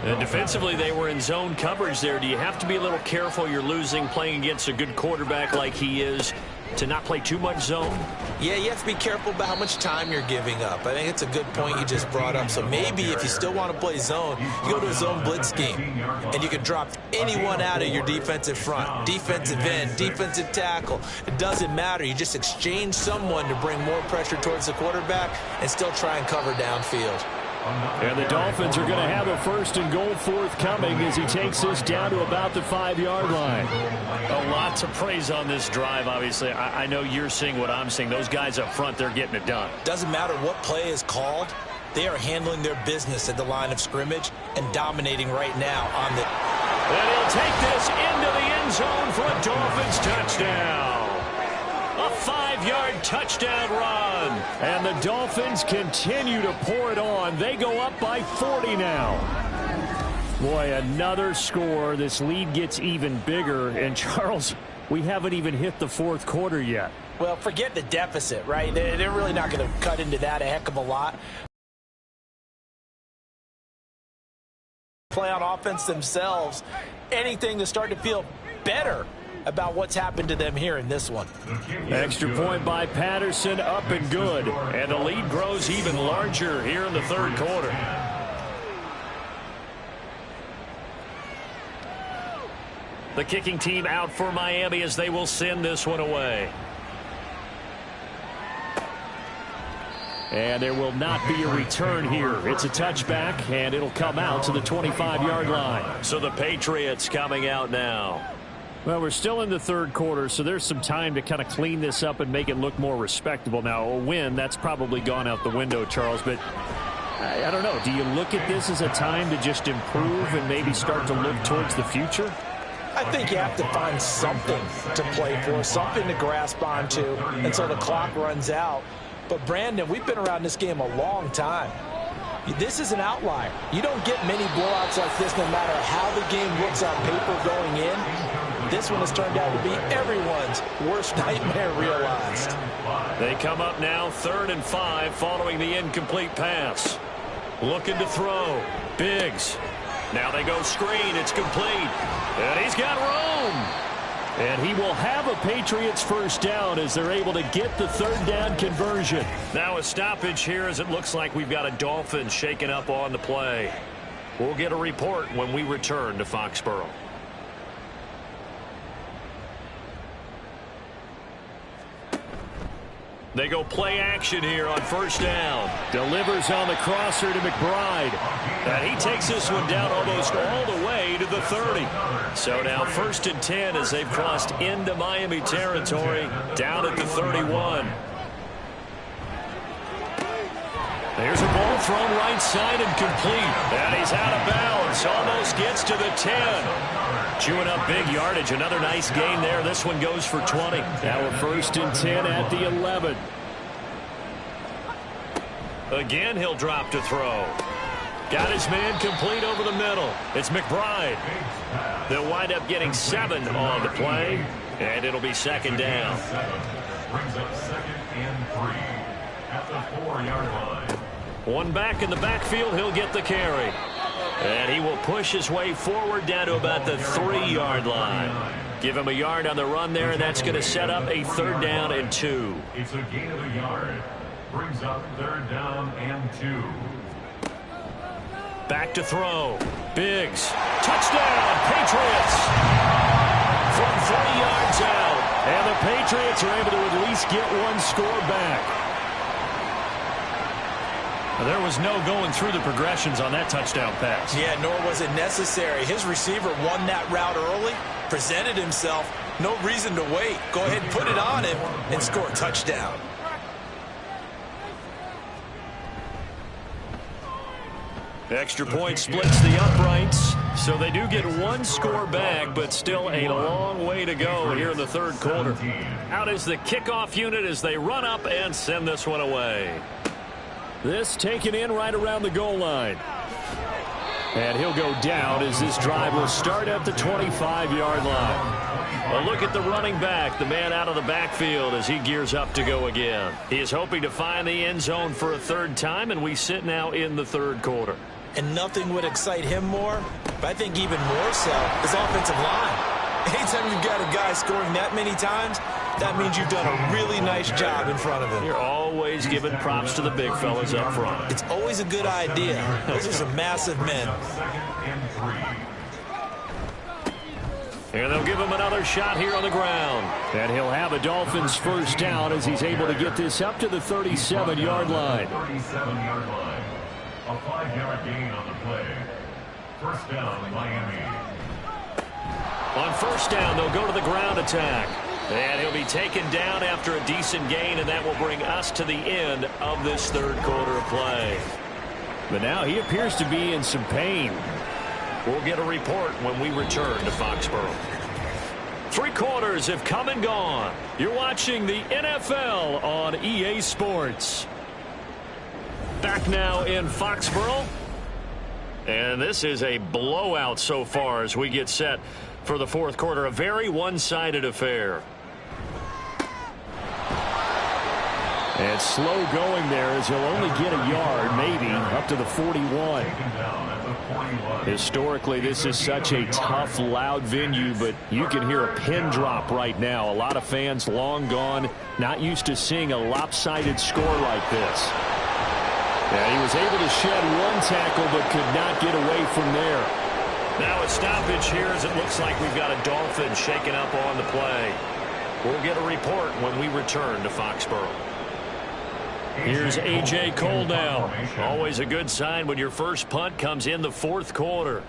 And defensively, they were in zone coverage there. Do you have to be a little careful? You're losing playing against a good quarterback like he is to not play too much zone? Yeah, you have to be careful about how much time you're giving up. I think it's a good point you just brought up. So maybe if you still want to play zone, you go to a zone blitz scheme. And you can drop anyone out of your defensive front. Defensive end, defensive tackle. It doesn't matter. You just exchange someone to bring more pressure towards the quarterback and still try and cover downfield. And the Dolphins are going to have a 1st and goal forthcoming as he takes this down to about the 5-yard line. A lot to praise on this drive, obviously. I know you're seeing what I'm seeing. Those guys up front, they're getting it done. Doesn't matter what play is called. They are handling their business at the line of scrimmage and dominating right now on the... And he'll take this into the end zone for a Dolphins touchdown. A 5-yard touchdown run. And the Dolphins continue to pour it on. They go up by 40 now. Boy, another score. This lead gets even bigger. And, Charles, we haven't even hit the 4th quarter yet. Well, forget the deficit, right? They're really not going to cut into that a heck of a lot. Play on offense themselves. Anything to start to feel better about what's happened to them here in this one. Extra point by Patterson, up and good. And the lead grows even larger here in the 3rd quarter. The kicking team out for Miami as they will send this one away. And there will not be a return here. It's a touchback, and it'll come out to the 25-yard line. So the Patriots coming out now. Well, we're still in the 3rd quarter, so there's some time to kind of clean this up and make it look more respectable. Now, a win, that's probably gone out the window, Charles, but I don't know. Do you look at this as a time to just improve and maybe start to look towards the future? I think you have to find something to play for, something to grasp onto until the clock runs out. But, Brandon, we've been around this game a long time. This is an outlier. You don't get many blowouts like this no matter how the game looks on paper going in. This one has turned out to be everyone's worst nightmare realized. They come up now 3rd and 5 following the incomplete pass. Looking to throw. Biggs. Now they go screen. It's complete. And he's got room. And he will have a Patriots first down as they're able to get the 3rd down conversion. Now a stoppage here as it looks like we've got a Dolphins shaken up on the play. We'll get a report when we return to Foxborough. They go play action here on first down. Delivers on the crosser to McBride. And he takes this one down almost all the way to the 30. So now 1st and 10 as they've crossed into Miami territory, down at the 31. There's a ball thrown right side and complete. And he's out of bounds. Almost gets to the 10. Chewing up big yardage. Another nice gain there. This one goes for 20. Now we're 1st and 10 at the 11. Again, he'll drop to throw. Got his man complete over the middle. It's McBride. They'll wind up getting 7 on the play. And it'll be 2nd down. Brings up 2nd and 3 at the 4-yard line. One back in the backfield, he'll get the carry. And he will push his way forward down to about the 3-yard line. Give him a yard on the run there, and that's going to set up a 3rd down and 2. It's a gain of a yard. Brings up 3rd down and 2. Back to throw. Biggs. Touchdown, Patriots. From 30 yards out. And the Patriots are able to at least get one score back. There was no going through the progressions on that touchdown pass. Yeah, nor was it necessary. His receiver won that route early, presented himself. No reason to wait. Go ahead and put it on him and score a touchdown. Extra point splits the uprights, so they do get one score back, but still a long way to go here in the 3rd quarter. Out is the kickoff unit as they run up and send this one away. This taken in right around the goal line. And he'll go down as this drive will start at the 25-yard line. A look at the running back, the man out of the backfield as he gears up to go again. He is hoping to find the end zone for a 3rd time, and we sit now in the 3rd quarter. And nothing would excite him more, but I think even more so, his offensive line. Anytime you've got a guy scoring that many times, that means you've done a really nice job in front of him. You're always giving props to the big fellas up front. It's always a good idea. Those are some massive men. 2nd and 3. And they'll give him another shot here on the ground. And he'll have a Dolphins 1st down as he's able to get this up to the 37-yard line. 37-yard line. A 5-yard gain on the play. 1st down, Miami. On 1st down, they'll go to the ground attack. And he'll be taken down after a decent gain, and that will bring us to the end of this 3rd quarter of play. But now he appears to be in some pain. We'll get a report when we return to Foxborough. 3 quarters have come and gone. You're watching the NFL on EA Sports. Back now in Foxborough. And this is a blowout so far as we get set for the 4th quarter. A very one-sided affair. And slow going there as he'll only get a yard, maybe, up to the 41. Historically, this is such a tough, loud venue, but you can hear a pin drop right now. A lot of fans long gone, not used to seeing a lopsided score like this. Yeah, he was able to shed one tackle, but could not get away from there. Now a stoppage here as it looks like we've got a Dolphin shaking up on the play. We'll get a report when we return to Foxborough. Here's A.J. Cole now. Always a good sign when your first punt comes in the 4th quarter.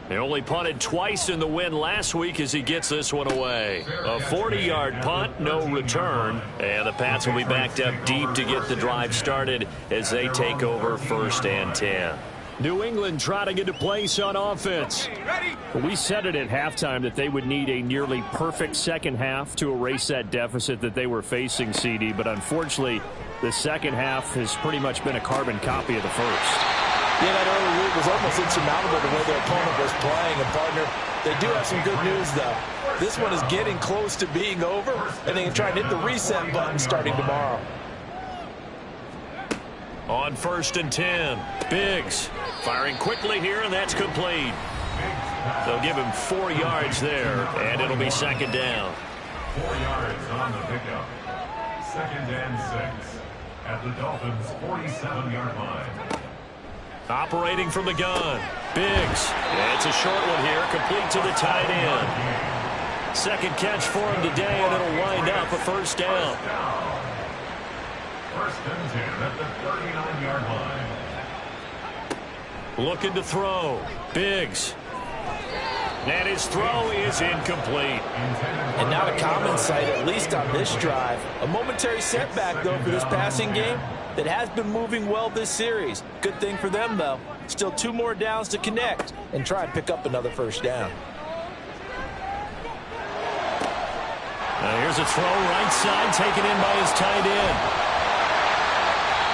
They only punted twice in the win last week as he gets this one away. A 40-yard punt, no return. And the Pats will be backed up deep to get the drive started as they take over 1st and 10. New England trotting into place on offense. We said it at halftime that they would need a nearly perfect second half to erase that deficit that they were facing, CD. But unfortunately, the second half has pretty much been a carbon copy of the first. Yeah, that early lead was almost insurmountable the way their opponent was playing. And, partner, they do have some good news, though. This one is getting close to being over, and they can try and hit the reset button starting tomorrow. On 1st and 10, Biggs firing quickly here, and that's complete. They'll give him 4 yards there, and it'll be 2nd down. 4 yards on the pickup. 2nd and 6 at the Dolphins' 47-yard line. Operating from the gun, Biggs. It's a short one here, complete to the tight end. Second catch for him today, and it'll wind up a 1st down. First and 10 at the 39-yard line. Looking to throw. Biggs. And his throw is incomplete. And not a common sight, at least on this drive. A momentary setback, though, for this passing game that has been moving well this series. Good thing for them, though. Still 2 more downs to connect and try and pick up another first down. Now here's a throw right side, taken in by his tight end.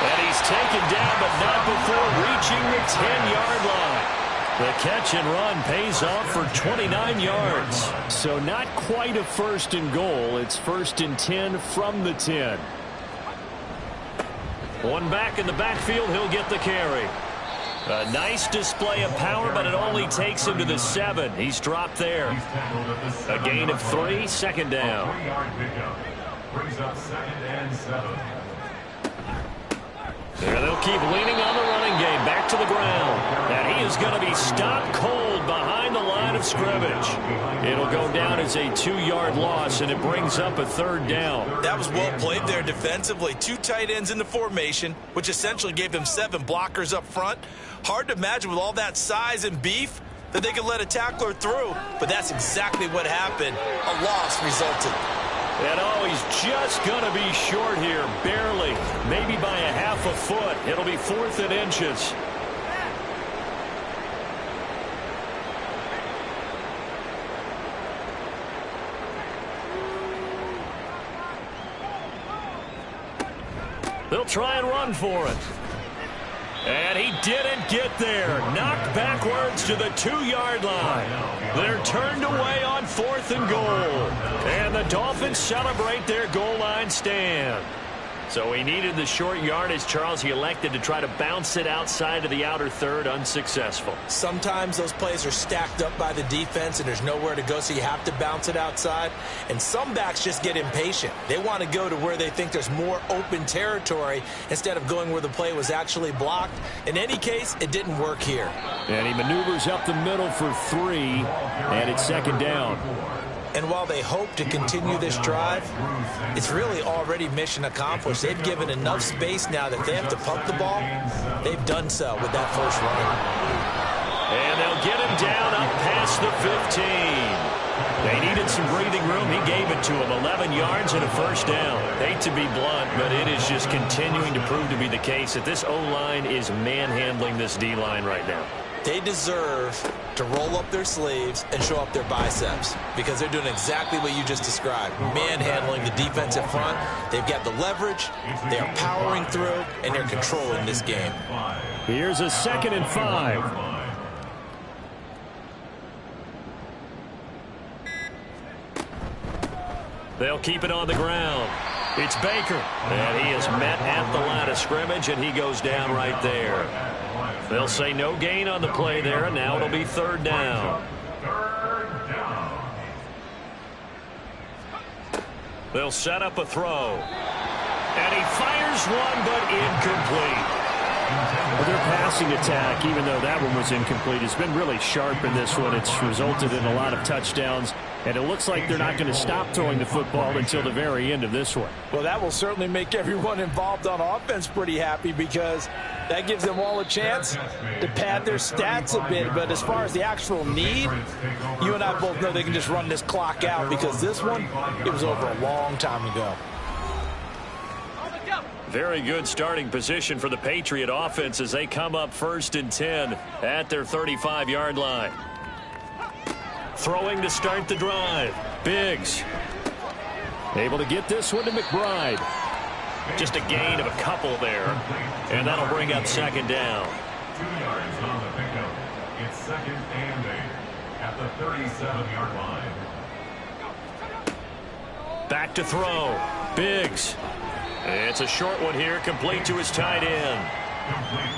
And he's taken down, but not before reaching the 10-yard line. The catch and run pays off for 29 yards. So not quite a first and goal. It's first and 10 from the 10. One back in the backfield. He'll get the carry. A nice display of power, but it only takes him to the 7. He's dropped there. A gain of 3, second down. 3-yard pickup. Brings up second and 7. Yeah, they'll keep leaning on the running game. Back to the ground. And he is going to be stopped cold behind the line of scrimmage. It'll go down as a 2-yard loss, and it brings up a third down. That was well played there defensively. 2 tight ends in the formation, which essentially gave them 7 blockers up front. Hard to imagine with all that size and beef that they could let a tackler through, but that's exactly what happened. A loss resulted. And he's just going to be short here, barely, maybe by a half a foot. It'll be 4th and inches. They'll try and run for it. And he didn't get there. Knocked backwards to the 2-yard line. They're turned away on 4th and goal. And the Dolphins celebrate their goal line stand. So he needed the short yardage, Charles. He elected to try to bounce it outside of the outer third, unsuccessful. Sometimes those plays are stacked up by the defense and there's nowhere to go, so you have to bounce it outside. And some backs just get impatient. They want to go to where they think there's more open territory instead of going where the play was actually blocked. In any case, it didn't work here. And he maneuvers up the middle for 3, and it's second down. And while they hope to continue this drive, it's really already mission accomplished. They've given enough space now that they have to pump the ball. They've done so with that first run. And they'll get him down up past the 15. They needed some breathing room. He gave it to him. 11 yards and a first down. Hate to be blunt, but it is just continuing to prove to be the case that this O-line is manhandling this D-line right now. They deserve to roll up their sleeves and show up their biceps because they're doing exactly what you just described. Manhandling the defensive front. They've got the leverage, they're powering through, and they're controlling this game. Here's a 2nd and 5. They'll keep it on the ground. It's Baker. And he is met at the line of scrimmage, and he goes down right there. They'll say no gain on the play there, and now it'll be 3rd down. They'll set up a throw. And he fires one, but incomplete. Their passing attack, even though that one was incomplete, has been really sharp in this one. It's resulted in a lot of touchdowns, and it looks like they're not going to stop throwing the football until the very end of this one. Well, that will certainly make everyone involved on offense pretty happy because that gives them all a chance to pad their stats a bit. But as far as the actual need, you and I both know they can just run this clock out because this one, it was over a long time ago. Very good starting position for the Patriot offense as they come up 1st and 10 at their 35-yard line. Throwing to start the drive. Biggs. Able to get this one to McBride. Just a gain of a couple there. And that'll bring up 2nd down. 2 yards on the pickup. It's 2nd and 8 at the 37-yard line. Back to throw. Biggs. It's a short one here, complete to his tight end.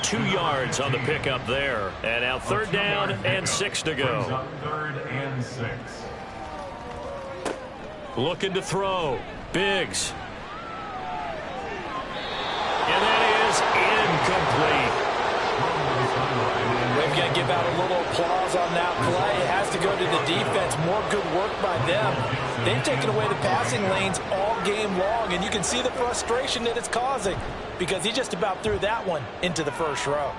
2 yards on the pickup there. And now 3rd down and 6 to go. 3rd and 6. Looking to throw. Biggs. And that is incomplete. We've got to give out a little applause calls on that play. It has to go to the defense. More good work by them. They've taken away the passing lanes all game long, and you can see the frustration that it's causing because he just about threw that one into the first row.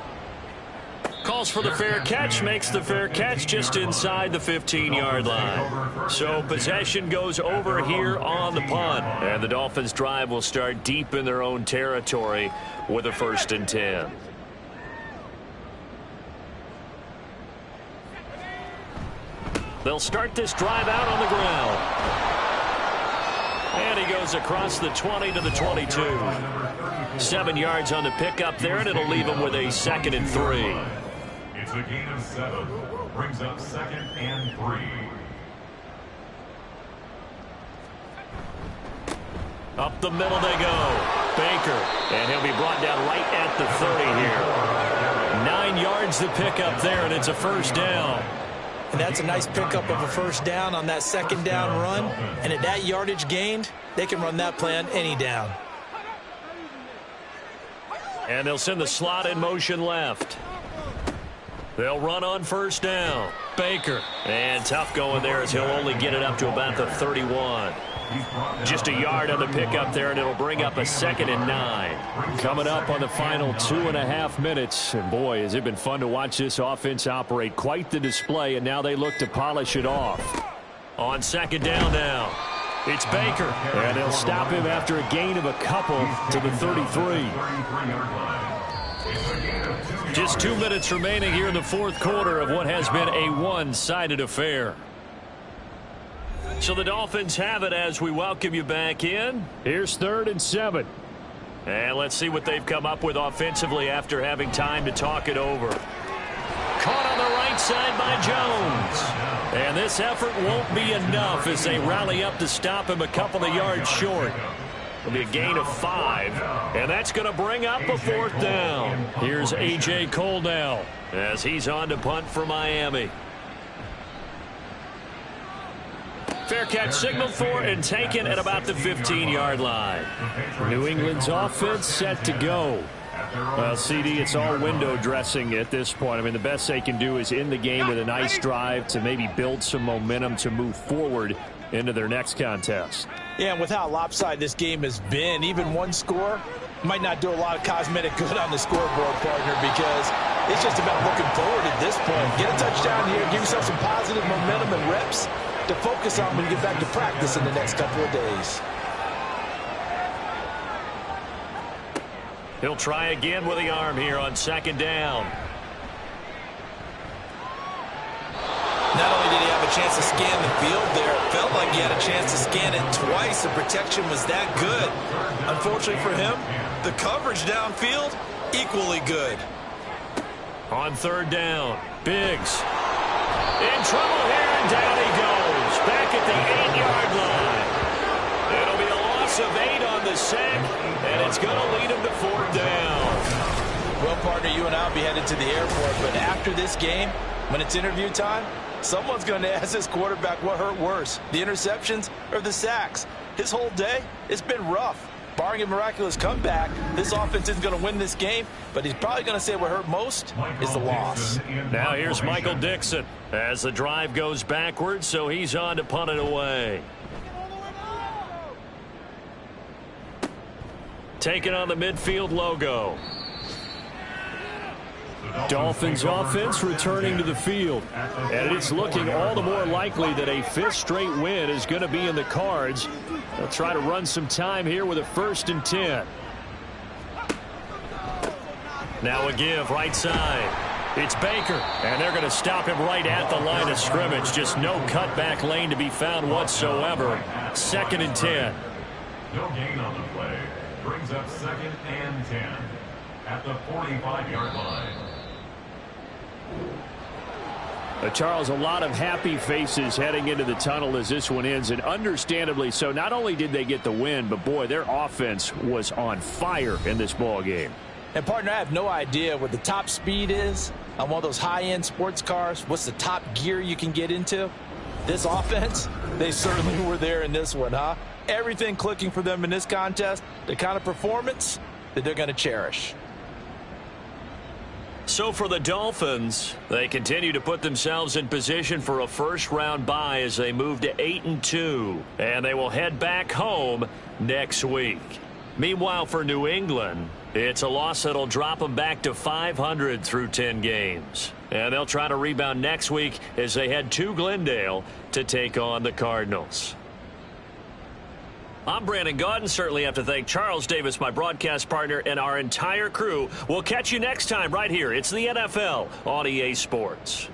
Calls for the fair catch, makes the fair catch just inside the 15-yard line. So possession goes over here on the punt, and the Dolphins' drive will start deep in their own territory with a 1st and 10. They'll start this drive out on the ground. And he goes across the 20 to the 22. 7 yards on the pickup there, and it'll leave him with a 2nd and 3. It's a gain of 7. Brings up 2nd and 3. Up the middle they go. Baker, and he'll be brought down right at the 30 here. 9 yards to pick up there, and it's a 1st down. And that's a nice pickup of a 1st down on that 2nd down run. And at that yardage gained, they can run that play on any down. And they'll send the slot in motion left. They'll run on 1st down. Baker. And tough going there as he'll only get it up to about the 31. Just a yard on the pickup there, and it'll bring up a 2nd and 9. Coming up on the final 2.5 minutes. And boy, has it been fun to watch this offense operate. Quite the display, and now they look to polish it off. On 2nd down now, it's Baker. And they'll stop him after a gain of a couple to the 33. Just 2 minutes remaining here in the 4th quarter of what has been a one-sided affair. So the Dolphins have it as we welcome you back in. Here's 3rd and 7. And let's see what they've come up with offensively after having time to talk it over. Caught on the right side by Jones. And this effort won't be enough as they rally up to stop him a couple of yards short. It'll be a gain of 5. And that's going to bring up a 4th down. Here's A.J. Cole now as he's on to punt for Miami. Fair catch signaled for and taken at about the 15-yard line. New England's offense set to go. Well, CD, it's all window dressing at this point. I mean, the best they can do is end the game with a nice drive to maybe build some momentum to move forward into their next contest. Yeah, and with how lopsided this game has been, even one score might not do a lot of cosmetic good on the scoreboard, partner, because it's just about looking forward at this point. Get a touchdown here, give yourself some positive momentum and reps to focus on when you get back to practice in the next couple of days. He'll try again with the arm here on 2nd down. Not only did he have a chance to scan the field there, it felt like he had a chance to scan it twice. The protection was that good. Unfortunately for him, the coverage downfield, equally good. On 3rd down, Biggs. In trouble here, and down he goes. Back at the 8-yard line. It'll be a loss of 8 on the sack, and it's going to lead him to 4th down. Well, partner, you and I will be headed to the airport, but after this game, when it's interview time, someone's going to ask this quarterback what hurt worse, the interceptions or the sacks. His whole day, it's been rough. Barring a miraculous comeback, this offense isn't going to win this game, but he's probably going to say what hurt most is the loss. Now here's Michael Dixon as the drive goes backwards, so he's on to punt it away. Taking on the midfield logo. Dolphins offense returning to the field. And it's looking all the more likely that a 5th straight win is going to be in the cards. They'll try to run some time here with a 1st and 10. Now a give right side. It's Baker, and they're going to stop him right at the line of scrimmage. Just no cutback lane to be found whatsoever. 2nd and 10. No gain on the play. Brings up 2nd and 10 at the 45-yard line. Charles, a lot of happy faces heading into the tunnel as this one ends, and understandably so. Not only did they get the win, but boy, their offense was on fire in this ball game. And partner, I have no idea what the top speed is on one of those high-end sports cars. What's the top gear you can get into? This offense, they certainly were there in this one, huh? Everything clicking for them in this contest, the kind of performance that they're going to cherish. So for the Dolphins, they continue to put themselves in position for a first-round bye as they move to 8-2, and they will head back home next week. Meanwhile, for New England, it's a loss that'll drop them back to 500 through 10 games. And they'll try to rebound next week as they head to Glendale to take on the Cardinals. I'm Brandon Gaudin. Certainly have to thank Charles Davis, my broadcast partner, and our entire crew. We'll catch you next time right here. It's the NFL on EA Sports.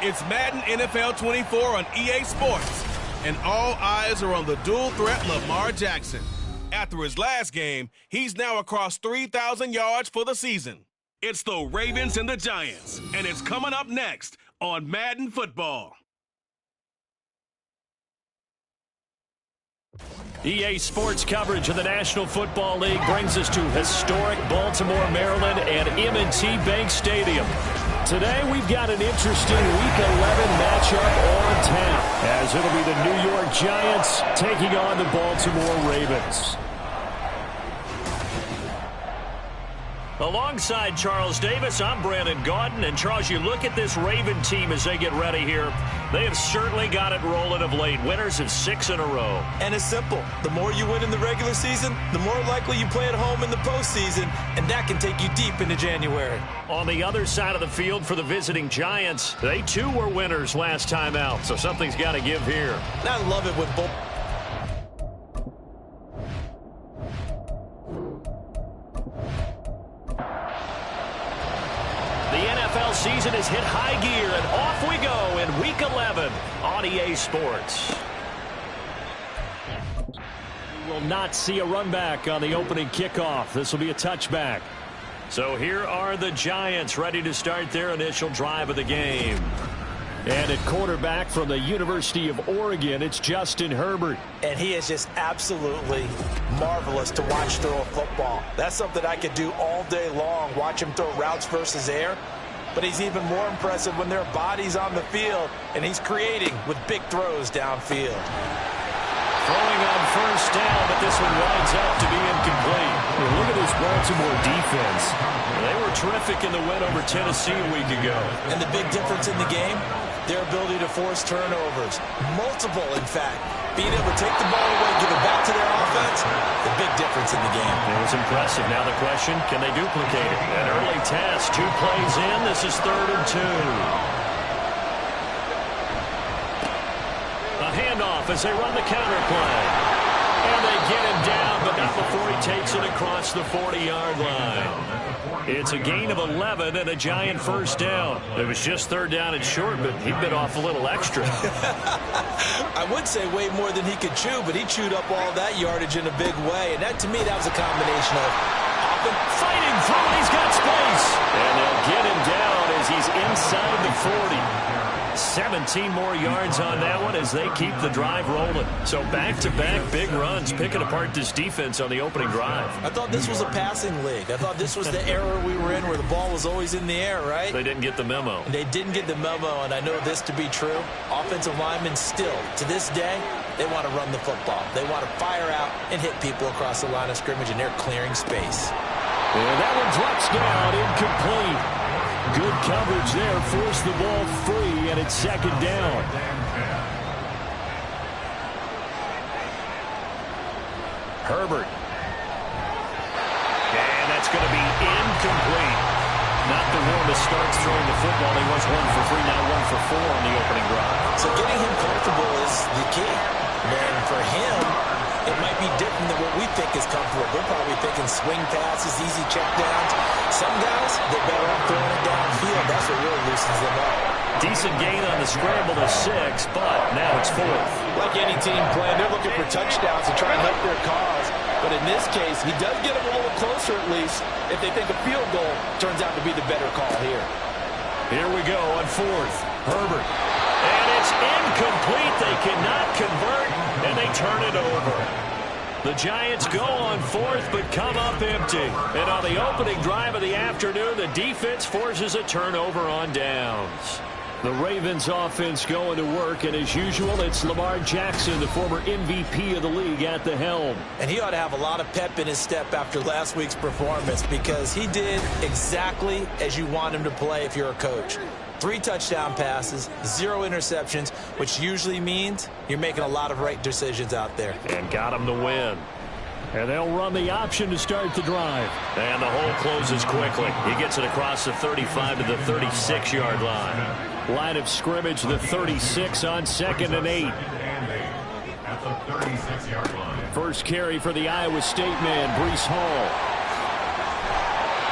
It's Madden NFL 24 on EA Sports, and all eyes are on the dual threat Lamar Jackson. After his last game, he's now across 3,000 yards for the season. It's the Ravens and the Giants, and it's coming up next on Madden Football. EA Sports coverage of the National Football League brings us to historic Baltimore, Maryland, and M&T Bank Stadium. Today, we've got an interesting Week 11 matchup on tap, as it'll be the New York Giants taking on the Baltimore Ravens. Alongside Charles Davis, I'm Brandon Gaudin. And, Charles, you look at this Raven team as they get ready here. They have certainly got it rolling of late. Winners of 6 in a row. And it's simple. The more you win in the regular season, the more likely you play at home in the postseason, and that can take you deep into January. On the other side of the field for the visiting Giants, they too were winners last time out, so something's got to give here. And I love it when both. Season has hit high gear, and off we go in Week 11 on EA Sports. We will not see a run back on the opening kickoff. This will be a touchback. So here are the Giants ready to start their initial drive of the game. And at quarterback from the University of Oregon, it's Justin Herbert. And he is just absolutely marvelous to watch throw a football. That's something I could do all day long, watch him throw routes versus air. But he's even more impressive when there are bodies on the field, and he's creating with big throws downfield. Throwing on first down, but this one winds up to be incomplete. Look at this Baltimore defense. They were terrific in the win over Tennessee a week ago. And the big difference in the game, their ability to force turnovers. Multiple, in fact. Being able to take the ball away, give it back to their offense, the big difference in the game. It was impressive. Now the question, can they duplicate it? An early task, 2 plays in. This is 3rd and 2. A handoff as they run the counter play. And they get him down, but not before he takes it across the 40-yard line. It's a gain of 11 and a Giant first down. It was just 3rd down and short, but he bit off a little extra. I would say way more than he could chew, but he chewed up all that yardage in a big way. And that, to me, that was a combination of often fighting through, and he's got space. And they'll get him down as he's inside the 40. 17 more yards on that one as they keep the drive rolling. So back-to-back big runs, picking apart this defense on the opening drive. I thought this was a passing league. I thought this was the era we were in where the ball was always in the air, right? They didn't get the memo. And they didn't get the memo, and I know this to be true. Offensive linemen still, to this day, they want to run the football. They want to fire out and hit people across the line of scrimmage, and they're clearing space. And that one drops down, incomplete. Good coverage there, forced the ball free, and it's 2nd down. Herbert. And that's going to be incomplete. Not the warmest starts throwing the football. He was 1 for 3, now 1 for 4 on the opening drive. So getting him comfortable is the key. And for him, it might be different than what we think is comfortable. They're probably thinking swing passes, easy checkdowns. Some guys, they're better off throwing it downfield. That's what really loosens them up. Decent gain on the scramble to 6, but now it's 4th. Like any team playing, they're looking for touchdowns to try and help their cause. But in this case, he does get them a little closer at least if they think a field goal turns out to be the better call here. Here we go on 4th. Herbert. And it's incomplete. They cannot convert, and they turn it over. The Giants go on 4th, but come up empty. And on the opening drive of the afternoon, the defense forces a turnover on downs. The Ravens offense going to work, and as usual, it's Lamar Jackson, the former MVP of the league, at the helm. And he ought to have a lot of pep in his step after last week's performance because he did exactly as you want him to play if you're a coach. 3 touchdown passes, 0 interceptions, which usually means you're making a lot of right decisions out there. And got him to win. And they'll run the option to start the drive. And the hole closes quickly. He gets it across the 35 to the 36-yard line. Line of scrimmage, the 36 on 2nd and 8. At the 36-yard line. First carry for the Iowa State man, Breece Hall.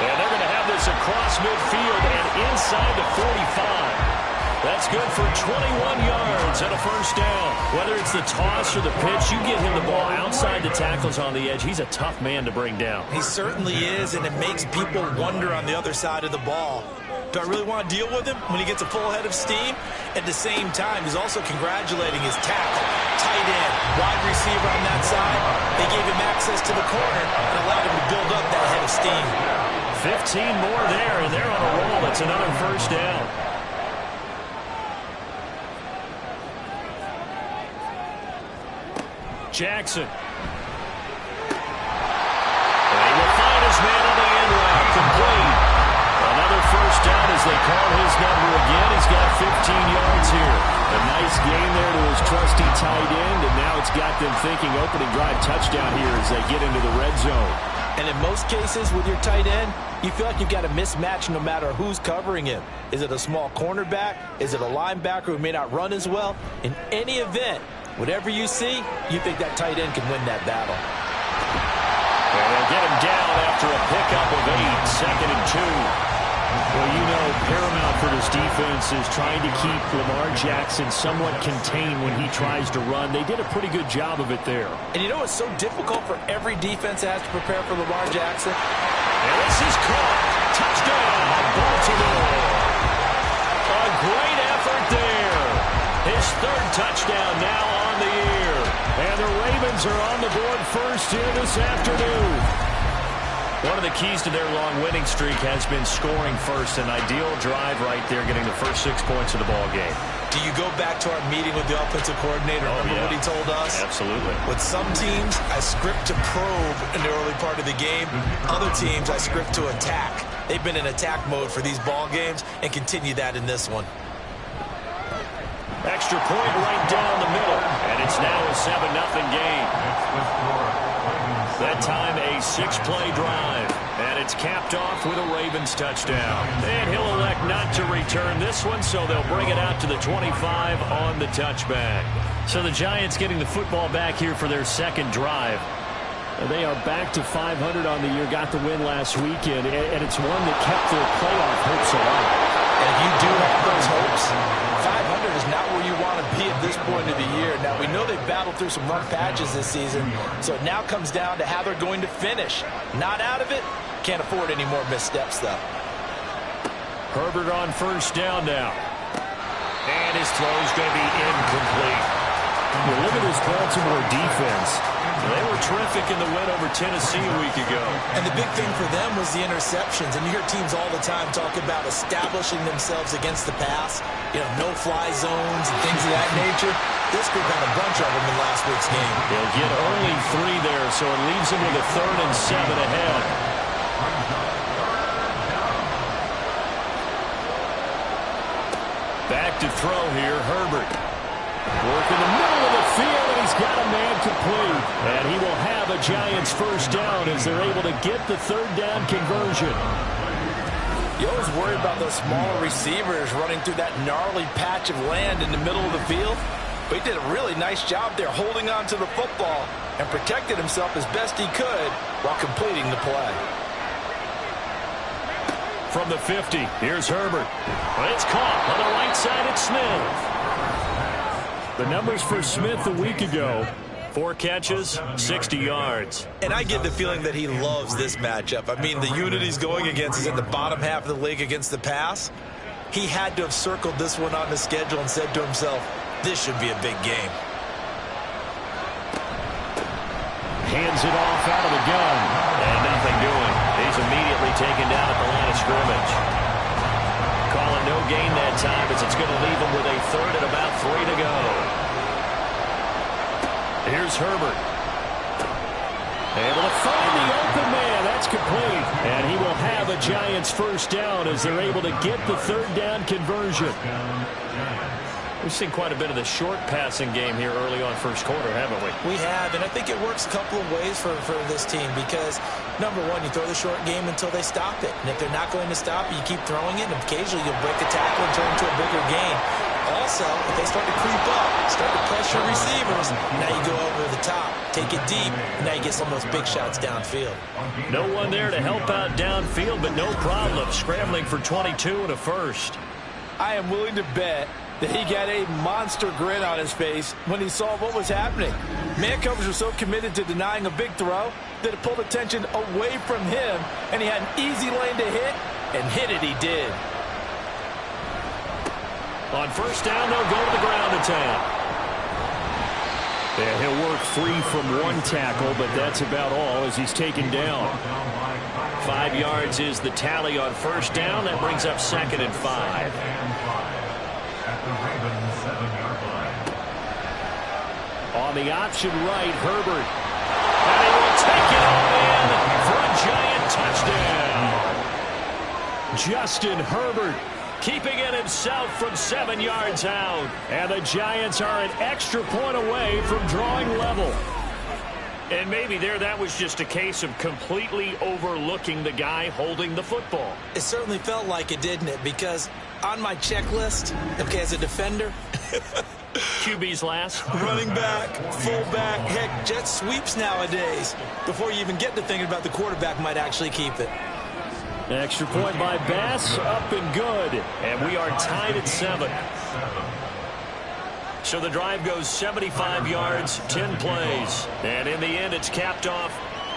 And they're going to have this across midfield and inside the 45. That's good for 21 yards and a first down. Whether it's the toss or the pitch, you get him the ball outside the tackles on the edge. He's a tough man to bring down. He certainly is, and it makes people wonder on the other side of the ball. Do I really want to deal with him when he gets a full head of steam? At the same time, he's also congratulating his tackle, tight end, wide receiver on that side. They gave him access to the corner and allowed him to build up that head of steam. 15 more there, and they're on a roll. It's another first down. Jackson. And he will find his man on the end route. Complete. Another first down as they call his number again. He's got 15 yards here. A nice gain there to his trusty tight end, and now it's got them thinking opening drive touchdown here as they get into the red zone. And in most cases with your tight end, you feel like you've got a mismatch no matter who's covering him. Is it a small cornerback? Is it a linebacker who may not run as well? In any event, whatever you see, you think that tight end can win that battle. And they'll get him down after a pickup of 8, 2nd and 2. Well, you know, paramount for this defense is trying to keep Lamar Jackson somewhat contained when he tries to run. They did a pretty good job of it there. And you know it's so difficult for every defense that has to prepare for Lamar Jackson? And this is caught. Touchdown, Baltimore. A great effort there. His 3rd touchdown now on the year. And the Ravens are on the board first here this afternoon. One of the keys to their long winning streak has been scoring first. An ideal drive right there, getting the first 6 points of the ball game. Do you go back to our meeting with the offensive coordinator? Remember what he told us? Absolutely. With some teams, I script to probe in the early part of the game. Other teams, I script to attack. They've been in attack mode for these ball games and continue that in this one. Extra point right down the middle. And it's now a 7-0 game. That time a 6-play drive. And it's capped off with a Ravens touchdown. And he'll elect not to return this one, so they'll bring it out to the 25 on the touchback. So the Giants getting the football back here for their 2nd drive. They are back to 500 on the year, got the win last weekend, and it's one that kept their playoff hopes alive. And if you do have those hopes, 500 is not where you want to be at this point of the year. Now, we know they've battled through some rough patches this season, so it now comes down to how they're going to finish. Not out of it. Can't afford any more missteps, though. Herbert on first down now. And his throw's going to be incomplete. Well, look at this Baltimore defense. They were terrific in the win over Tennessee a week ago. And the big thing for them was the interceptions. And you hear teams all the time talk about establishing themselves against the pass. You know, no-fly zones and things of that nature. This group had a bunch of them in last week's game. They'll get only 3 there, so it leaves them with a 3rd and 7 ahead. Back to throw here, Herbert. Work in the middle of the field, and he's got a man complete. And he will have a Giants first down as they're able to get the 3rd down conversion. You always worry about those smaller receivers running through that gnarly patch of land in the middle of the field. But he did a really nice job there holding on to the football and protected himself as best he could while completing the play. From the 50, here's Herbert. It's caught on the right side. It's Smith. The numbers for Smith a week ago: 4 catches, 60 yards. And I get the feeling that he loves this matchup. I mean, the unit he's going against is in the bottom half of the league against the pass. He had to have circled this one on the schedule and said to himself, this should be a big game. Hands it off out of the gun. And nothing doing. He's immediately taken down at the line of scrimmage. Calling no gain that time as it's going to leave him with a 3rd and about 3 to go. Here's Herbert. Able to find the open man. That's complete. And he will have a Giants first down as they're able to get the 3rd down conversion. We've seen quite a bit of the short passing game here early on first quarter, haven't we? We have, and I think it works a couple of ways for this team because, number one, you throw the short game until they stop it. And if they're not going to stop it, you keep throwing it, and occasionally you'll break a tackle and turn it into a bigger gain. Also, if they start to creep up, start to pressure receivers, now you go over the top, take it deep, and now you get some of those big shots downfield. No one there to help out downfield, but no problem. Scrambling for 22 and a first. I am willing to bet that he got a monster grin on his face when he saw what was happening. Man coverage was so committed to denying a big throw that it pulled attention away from him, and he had an easy lane to hit, and hit it he did. On first down, they'll go to the ground attack. And he'll work free from one tackle, but that's about all as he's taken down. 5 yards is the tally on first down. That brings up 2nd and 5. On the option right, Herbert. And he will take it all in for a giant touchdown. Justin Herbert keeping it himself from 7 yards out. And the Giants are an extra point away from drawing level. And maybe that was just a case of completely overlooking the guy holding the football. It certainly felt like it, didn't it? Because on my checklist, okay, as a defender, QB's last. running back, fullback, heck, jet sweeps nowadays. Before you even get to thinking about the quarterback might actually keep it. Extra point by Bass, up and good. And we are tied at 7. So the drive goes 75 yards, 10 plays. And in the end, it's capped off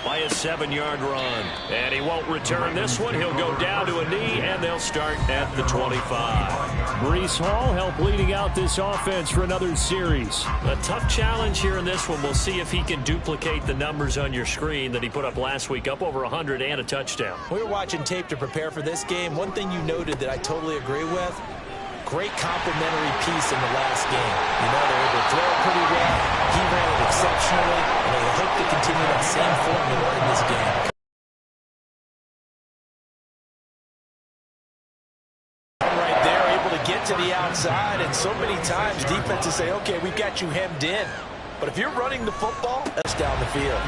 by a 7-yard run. And he won't return this one. He'll go down to a knee, and they'll start at the 25. Breece Hall helped leading out this offense for another series. A tough challenge here in this one. We'll see if he can duplicate the numbers on your screen that he put up last week, up over 100 and a touchdown. We were watching tape to prepare for this game. One thing you noted that I totally agree with, great complimentary piece in the last game. You know, they were able to throw it pretty well. He ran it exceptionally, and they hope to continue that same formula in this game. Right there, able to get to the outside, and so many times defenses say, okay, we've got you hemmed in. But if you're running the football, that's down the field.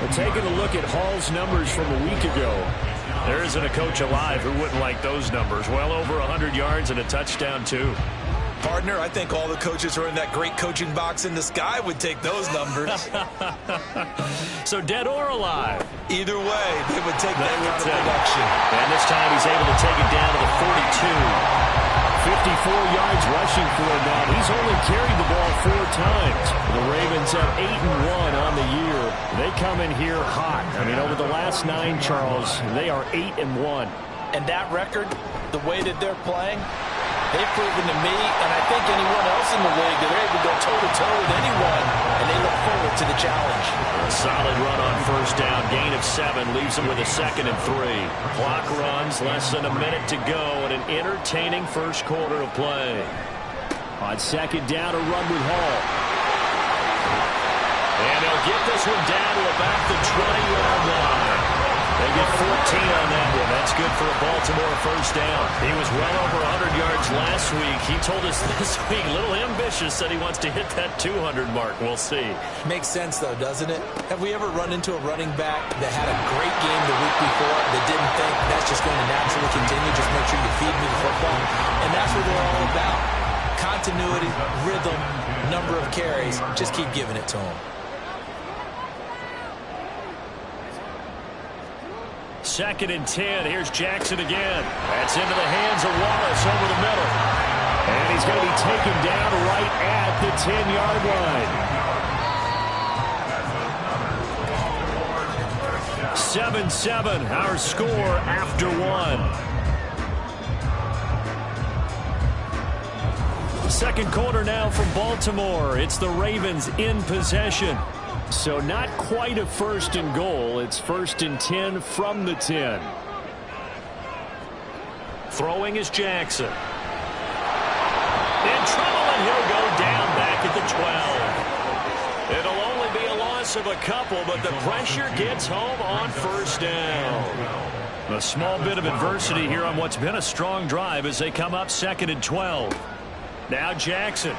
Well, taking a look at Hall's numbers from a week ago, there isn't a coach alive who wouldn't like those numbers. Well over 100 yards and a touchdown, too. Partner, I think all the coaches who are in that great coaching box in the sky would take those numbers. So dead or alive? Either way, they would take that kind of production. And this time he's able to take it down to the 42. 54 yards rushing for him now. He's only carried the ball 4 times. The Ravens have 8-1 on the year. They come in here hot. I mean, over the last 9, Charles, they are 8-1. And that record, the way that they're playing, they've proven to me, and I think anyone else in the league, that they're able to go toe-to-toe with anyone, and they look forward to the challenge. A solid run on first down. Gain of 7 leaves them with a 2nd and 3. Clock runs, less than a minute to go, and an entertaining first quarter of play. On 2nd down, a run with Hall. And they'll get this one down to about the 20-yard line. They get 14 on that one. That's good for a Baltimore first down. He was well over 100 yards last week. He told us this week, a little ambitious, said he wants to hit that 200 mark. We'll see. Makes sense, though, doesn't it? Have we ever run into a running back that had a great game the week before that didn't think that's just going to naturally continue? Just make sure you feed me the football. And that's what they're all about. Continuity, rhythm, number of carries. Just keep giving it to them. 2nd and 10. Here's Jackson again. That's into the hands of Wallace over the middle. And he's going to be taken down right at the 10-yard line. 7-7, our score after 1. Second quarter now from Baltimore. It's the Ravens in possession. So not quite a 1st and goal. It's 1st and 10 from the 10. Throwing is Jackson. In trouble, and he'll go down back at the 12. It'll only be a loss of a couple, but the pressure gets home on first down. A small bit of adversity here on what's been a strong drive as they come up 2nd and 12. Now Jackson.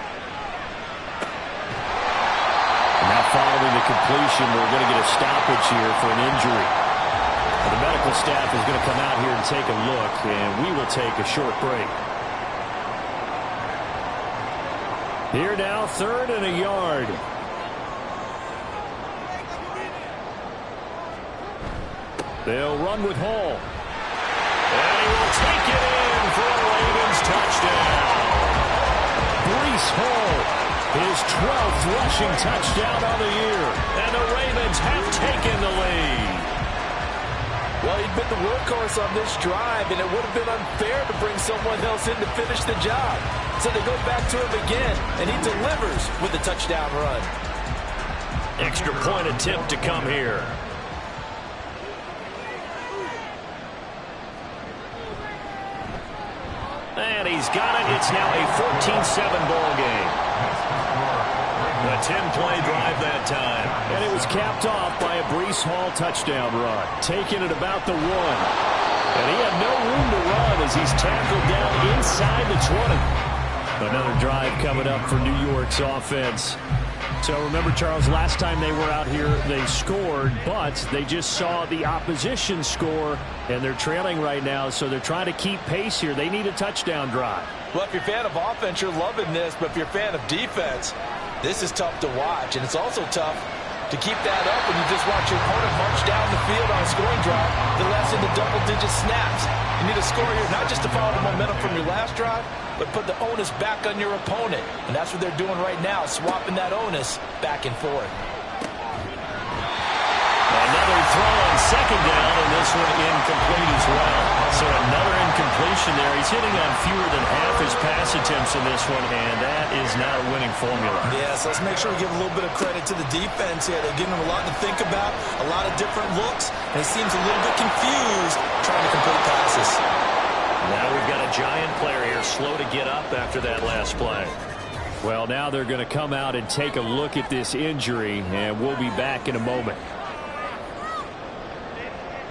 Now following the completion, we're going to get a stoppage here for an injury. The medical staff is going to come out here and take a look, and we will take a short break. Here now, 3rd and a yard. They'll run with Hall. And he will take it in for a Ravens touchdown. Breece Hall, his 12th rushing touchdown on the year. And the Ravens have taken the lead. Well, he'd been the workhorse on this drive, and it would have been unfair to bring someone else in to finish the job. So they go back to him again, and he delivers with a touchdown run. Extra point attempt to come here. And he's got it. It's now a 14-7 ball game. A 10-play drive that time. And it was capped off by a Breece Hall touchdown run. Taking it about the 1. And he had no room to run as he's tackled down inside the 20. Another drive coming up for New York's offense. So remember, Charles, last time they were out here, they scored, but they just saw the opposition score, and they're trailing right now, so they're trying to keep pace here. They need a touchdown drive. Well, if you're a fan of offense, you're loving this, but if you're a fan of defense, this is tough to watch, and it's also tough to keep that up when you just watch your opponent march down the field on a scoring drive that lasts into double-digit snaps. You need a score here, not just to follow the momentum from your last drive, but put the onus back on your opponent. And that's what they're doing right now, swapping that onus back and forth. Another throw on second down, and this one incomplete as well. So another incompletion there. He's hitting on fewer than half his pass attempts in this one, and that is not a winning formula. Yeah, so let's make sure we give a little bit of credit to the defense here. They're giving him a lot to think about, a lot of different looks, and he seems a little bit confused trying to complete passes. Now we've got a giant player here, slow to get up after that last play. Well, now they're going to come out and take a look at this injury, and we'll be back in a moment.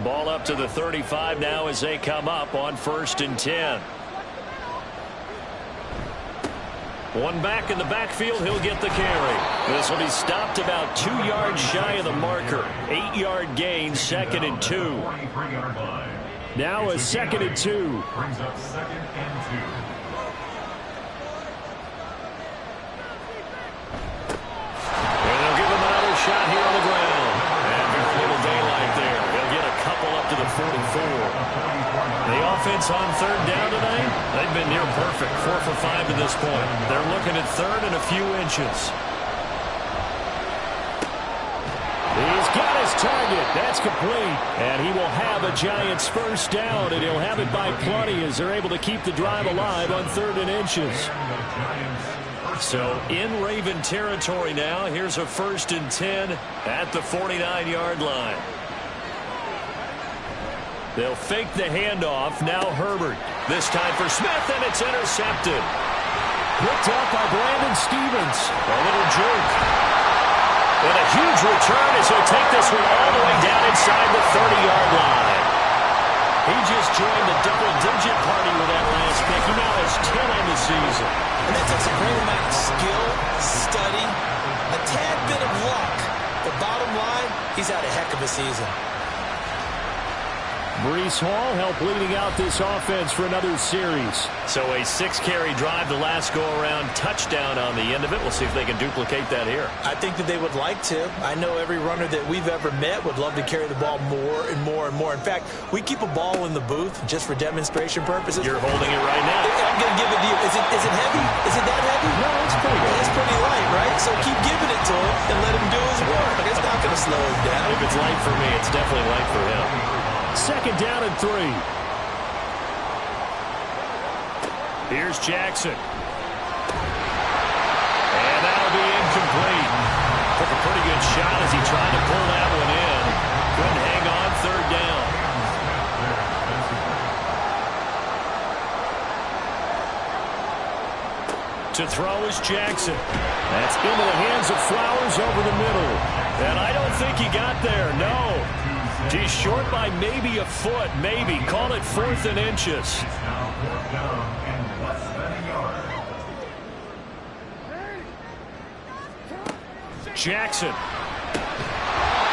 Ball up to the 35 now as they come up on 1st and 10. One back in the backfield, he'll get the carry. This will be stopped about 2 yards shy of the marker. 8-yard gain, 2nd and 2. Now a 2nd and 2. Brings up 2nd and 2. And they'll give him another shot here on the ground. And very little daylight there. They'll get a couple up to the 44. The offense on 3rd down tonight, they've been near perfect. 4 for 5 to this point. They're looking at 3rd and a few inches. He's got his target. That's complete. And he will have a Giants first down, and he'll have it by plenty as they're able to keep the drive alive on 3rd and inches. So in Raven territory now, here's a 1st and 10 at the 49-yard line. They'll fake the handoff. Now Herbert. This time for Smith, and it's intercepted. Picked up by Brandon Stevens. A little jerk. And a huge return as he'll take this one all the way down inside the 30-yard line. He just joined the double-digit party with that last pick. He now has 10 on the season. And that takes a great amount of skill, study, a tad bit of luck. But bottom line, he's had a heck of a season. Breece Hall helped leading out this offense for another series. So a 6-carry drive the last go-around, touchdown on the end of it. We'll see if they can duplicate that here. I think that they would like to. I know every runner that we've ever met would love to carry the ball more and more and more. In fact, we keep a ball in the booth just for demonstration purposes. You're holding it right now. I'm going to give it to you. Is it heavy? Is it that heavy? No, it's pretty good. It's pretty light, right? So keep giving it to him and let him do his work. It's not going to slow him down. If it's light for me, it's definitely light for him. 2nd down and 3. Here's Jackson. And that'll be incomplete. Took a pretty good shot as he tried to pull that one in. Couldn't hang on, 3rd down. To throw is Jackson. That's into the hands of Flowers over the middle. And I don't think he got there, no. He's short by maybe a foot, maybe. Call it 4th and inches. Now 4th down and less than a yard. Jackson.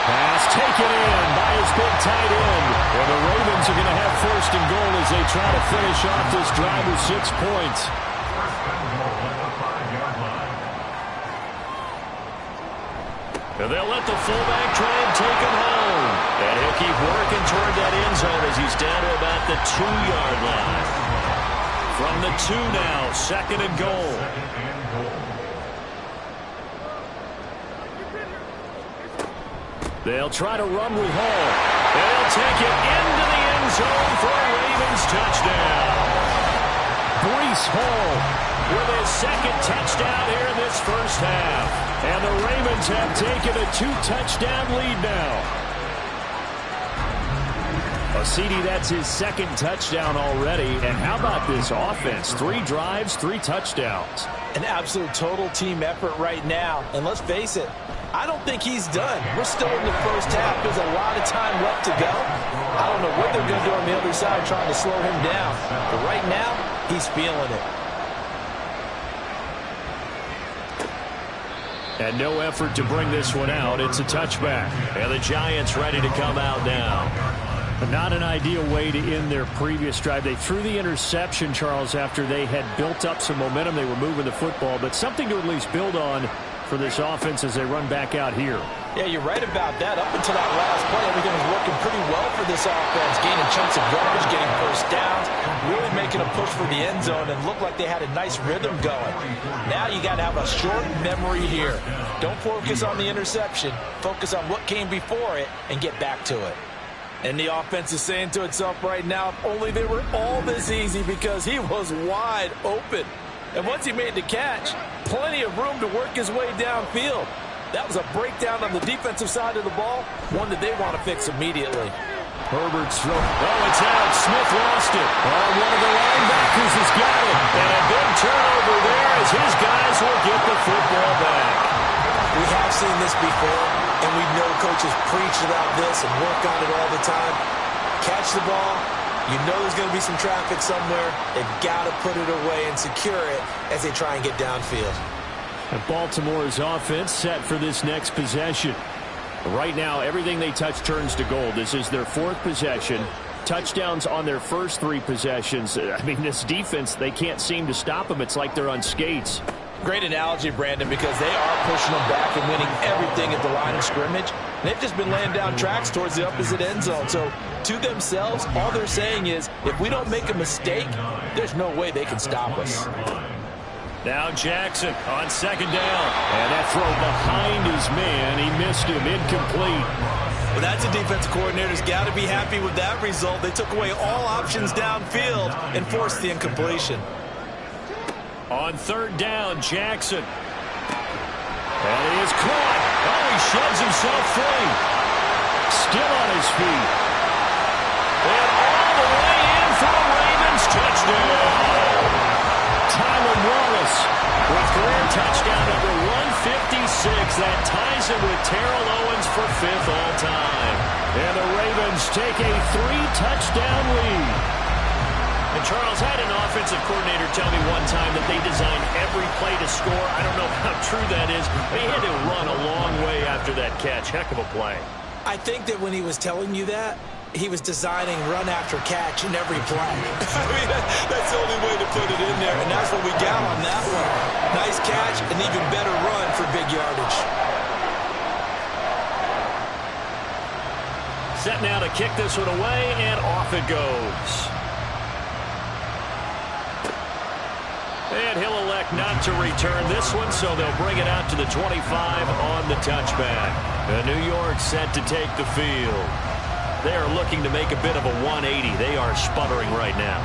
Pass taken in by his big tight end. And the Ravens are going to have 1st and goal as they try to finish off this drive with 6 points. First down goal at the 5-yard line. And they'll let the fullback try and take him home. And he'll keep working toward that end zone as he's down to about the 2-yard line. From the 2 now, 2nd and goal. They'll try to run with Hall. They'll take it into the end zone for a Ravens touchdown. Breece Hall with his 2nd touchdown here in this first half. And the Ravens have taken a 2-touchdown lead now. CD, that's his 2nd touchdown already. And how about this offense? 3 drives, 3 touchdowns. An absolute total team effort right now. And let's face it, I don't think he's done. We're still in the first half. There's a lot of time left to go. I don't know what they're going to do on the other side trying to slow him down. But right now, he's feeling it. And no effort to bring this one out. It's a touchback. And the Giants ready to come out now. Not an ideal way to end their previous drive. They threw the interception, Charles, after they had built up some momentum. They were moving the football, but something to at least build on for this offense as they run back out here. Yeah, you're right about that. Up until that last play, everything was working pretty well for this offense. Gaining chunks of yardage, getting first downs, really making a push for the end zone, and looked like they had a nice rhythm going. Now you got to have a short memory here. Don't focus on the interception. Focus on what came before it and get back to it. And the offense is saying to itself right now, if only they were all this easy, because he was wide open. And once he made the catch, plenty of room to work his way downfield. That was a breakdown on the defensive side of the ball, one that they want to fix immediately. Herbert's throw. Oh, it's out. Smith lost it. Oh, one of the linebackers has got it. And a big turnover there as his guys will get the football back. We have seen this before, and we know coaches preach about this and work on it all the time. Catch the ball. You know there's going to be some traffic somewhere. They've got to put it away and secure it as they try and get downfield. And Baltimore's offense set for this next possession. Right now, everything they touch turns to gold. This is their 4th possession. Touchdowns on their first 3 possessions. I mean, this defense, they can't seem to stop them. It's like they're on skates. Great analogy, Brandon, because they are pushing them back and winning everything at the line of scrimmage. They've just been laying down tracks towards the opposite end zone. So, to themselves, all they're saying is, if we don't make a mistake, there's no way they can stop us. Now Jackson on 2nd down. And that throw behind his man. He missed him. Incomplete. Well, that's a defensive coordinator's got to be happy with that result. They took away all options downfield and forced the incompletion. On 3rd down, Jackson. And he is caught. Oh, he sheds himself free. Still on his feet. And all the way in for the Ravens touchdown. Tyler Wallace with career touchdown number 156. That ties him with Terrell Owens for 5th all time. And the Ravens take a 3-touchdown lead. And Charles, had an offensive coordinator tell me one time that they designed every play to score. I don't know how true that is, but he had to run a long way after that catch. Heck of a play. I think that when he was telling you that, he was designing run after catch in every play. I mean, that's the only way to put it in there, and that's what we got on that one. Nice catch, an even better run for big yardage. Set now to kick this one away, and off it goes. And he'll elect not to return this one, so they'll bring it out to the 25 on the touchback. And New York set to take the field. They are looking to make a bit of a 180. They are sputtering right now.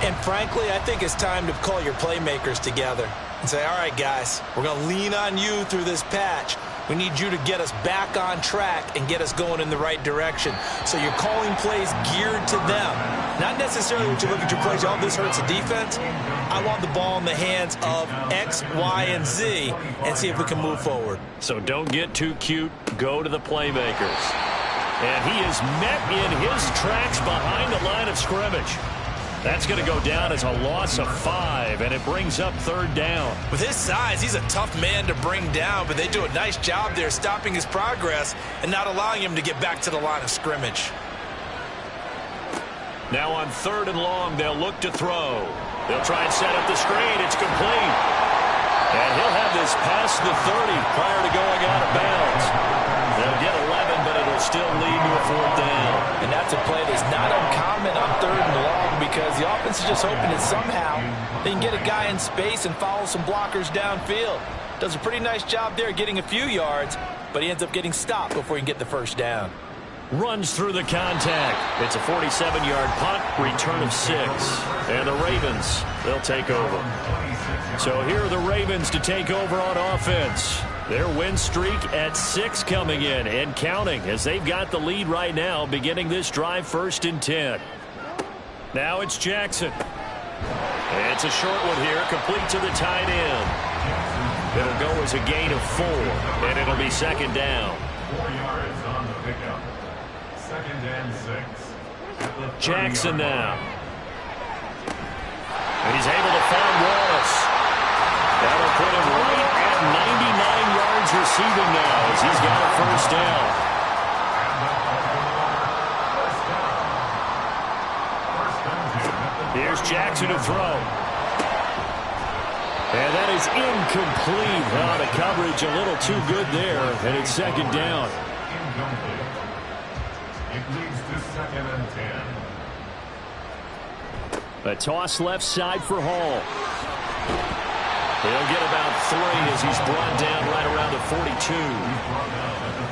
And frankly, I think it's time to call your playmakers together and say, all right, guys, we're going to lean on you through this patch. We need you to get us back on track and get us going in the right direction. So you're calling plays geared to them. Not necessarily when you look at your plays, oh, this hurts the defense. I want the ball in the hands of X, Y, and Z and see if we can move forward. So don't get too cute. Go to the playmakers. And he is met in his tracks behind the line of scrimmage. That's going to go down as a loss of 5, and it brings up 3rd down. With his size, he's a tough man to bring down, but they do a nice job there stopping his progress and not allowing him to get back to the line of scrimmage. Now on 3rd and long, they'll look to throw. They'll try and set up the screen. It's complete. And he'll have this past the 30 prior to going out of bounds. They'll get 11, but it'll still lead to a 4th down. And that's a play that's not uncommon on 3rd and long because the offense offense is just hoping that somehow they can get a guy in space and follow some blockers downfield. Does a pretty nice job there getting a few yards, but he ends up getting stopped before he can get the first down. Runs through the contact. It's a 47-yard punt, return of 6. And the Ravens, they'll take over. So here are the Ravens to take over on offense. Their win streak at 6 coming in and counting as they've got the lead right now, beginning this drive 1st and 10. Now it's Jackson. It's a short one here, complete to the tight end. It'll go as a gain of 4, and it'll be 2nd down. 4 yards on the pickup. 2nd and 6. Jackson now. And he's able to find Wallace. That'll put him right at 99 yards receiving now as he's got a first down. Here's Jackson to throw. And that is incomplete. Oh, the coverage a little too good there, and it's 2nd down. Incomplete. It leads to 2nd and 10. A toss left side for Hall. He'll get about 3 as he's brought down right around the 42.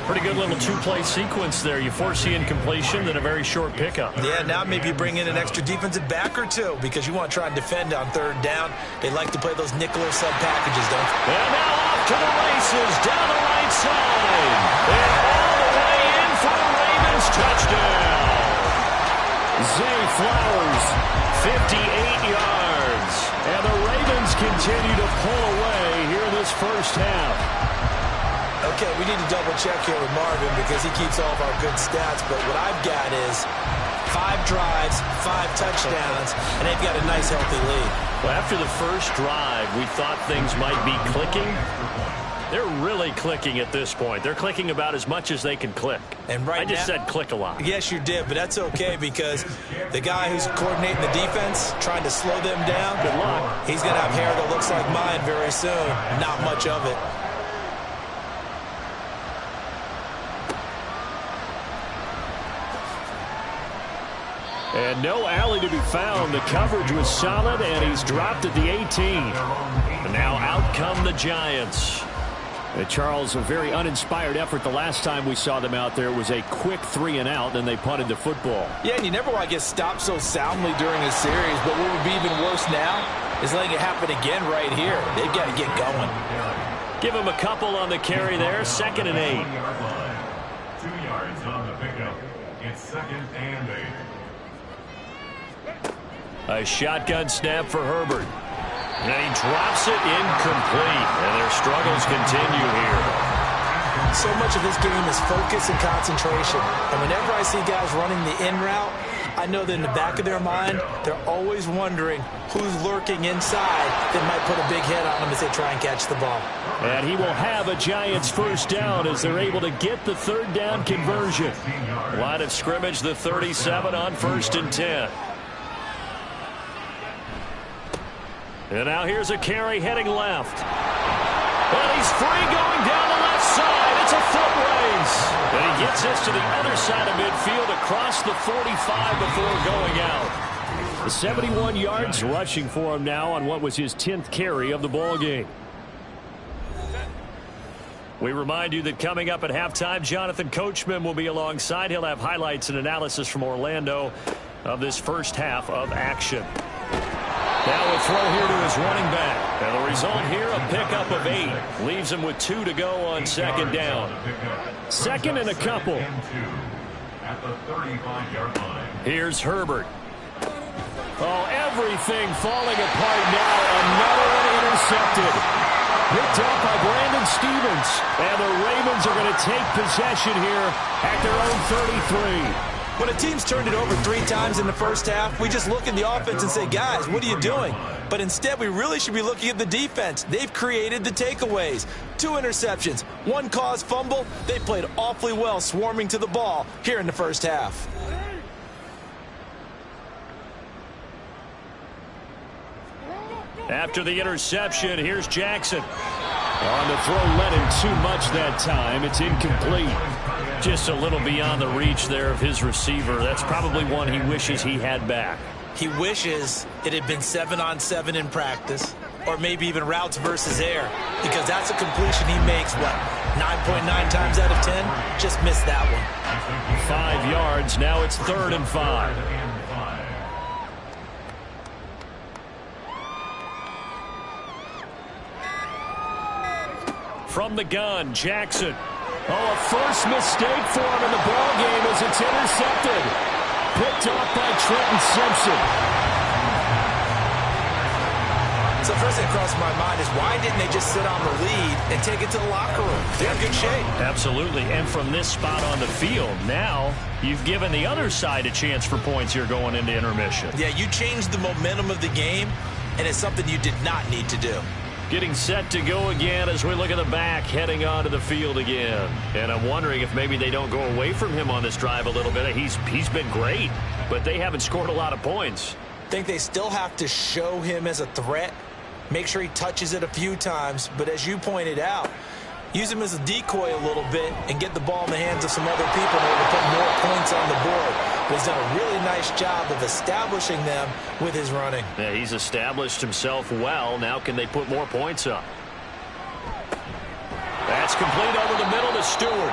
Pretty good little 2-play sequence there. You force the incompletion, then a very short pickup. Yeah, now maybe bring in an extra defensive back or 2 because you want to try and defend on 3rd down. They like to play those nickel or sub packages, don't they? And now off to the races down the right side. And all the way in for the Ravens touchdown. Zay Flowers, 58 yards. and the Ravens continue to pull away here in this first half. Okay, we need to double check here with Marvin because he keeps all of our good stats, but what I've got is 5 drives, 5 touchdowns, and they've got a nice healthy lead. Well, after the first drive, we thought things might be clicking. They're really clicking at this point. They're clicking about as much as they can click. And right I just now, said click a lot. Yes, you did, but that's okay because the guy who's coordinating the defense, trying to slow them down, Good luck. he's going to have hair that looks like mine very soon. Not much of it. And no alley to be found. The coverage was solid, and he's dropped at the 18. And now out come the Giants. Charles, a very uninspired effort the last time we saw them out there. It was a quick 3 and out, and they punted the football. Yeah, and you never want to get stopped so soundly during a series, but what would be even worse now is letting it happen again right here. They've got to get going. Give him a couple on the carry there. 2nd and 8. 2 yards on the pickup. It's 2nd and 8. A shotgun snap for Herbert. And he drops it incomplete. And their struggles continue here. So much of this game is focus and concentration. And whenever I see guys running the in route, I know that in the back of their mind, they're always wondering who's lurking inside that might put a big hit on them as they try and catch the ball. And he will have a Giants first down as they're able to get the 3rd down conversion. Line of scrimmage, the 37 on 1st and 10. And now here's a carry heading left. And he's free going down the left side. It's a foot race. And he gets this to the other side of midfield across the 45 before going out. 71 yards rushing for him now on what was his 10th carry of the ball game. We remind you that coming up at halftime, Jonathan Coachman will be alongside. He'll have highlights and analysis from Orlando of this first half of action. Now a throw here to his running back. And the result here, a pickup of 8. Leaves him with 2 to go on 2nd down. 2nd and a couple. At the 35-yard line. Here's Herbert. Oh, everything falling apart now. Another one intercepted. Picked up by Brandon Stevens. And the Ravens are going to take possession here at their own 33. When a team's turned it over 3 times in the first half, we just look at the offense and say, guys, what are you doing? But instead, we really should be looking at the defense. They've created the takeaways. 2 interceptions, 1 caused fumble. They played awfully well swarming to the ball here in the first half. After the interception, here's Jackson. On the throw, led him too much that time. It's incomplete. Just a little beyond the reach there of his receiver. That's probably one he wishes he had back. He wishes it had been 7-on-7 in practice, or maybe even routes versus air, because that's a completion he makes, 9.9 times out of 10? Just missed that one. 5 yards. Now it's 3rd and 5. From the gun, Jackson. Oh, a first mistake for him in the ball game as it's intercepted. Picked off by Trenton Simpson. So first thing crossed my mind is, why didn't they just sit on the lead and take it to the locker room? They're in good shape. Absolutely. And from this spot on the field, now you've given the other side a chance for points here going into intermission. Yeah, you changed the momentum of the game, and it's something you did not need to do. Getting set to go again as we look at the back, heading onto the field again. And I'm wondering if maybe they don't go away from him on this drive a little bit. He's been great, but they haven't scored a lot of points. I think they still have to show him as a threat. Make sure he touches it a few times. But as you pointed out, use him as a decoy a little bit and get the ball in the hands of some other people in order to put more points on the board. But he's done a really nice job of establishing them with his running. Yeah, he's established himself well. Now can they put more points up? That's complete over the middle to Stewart.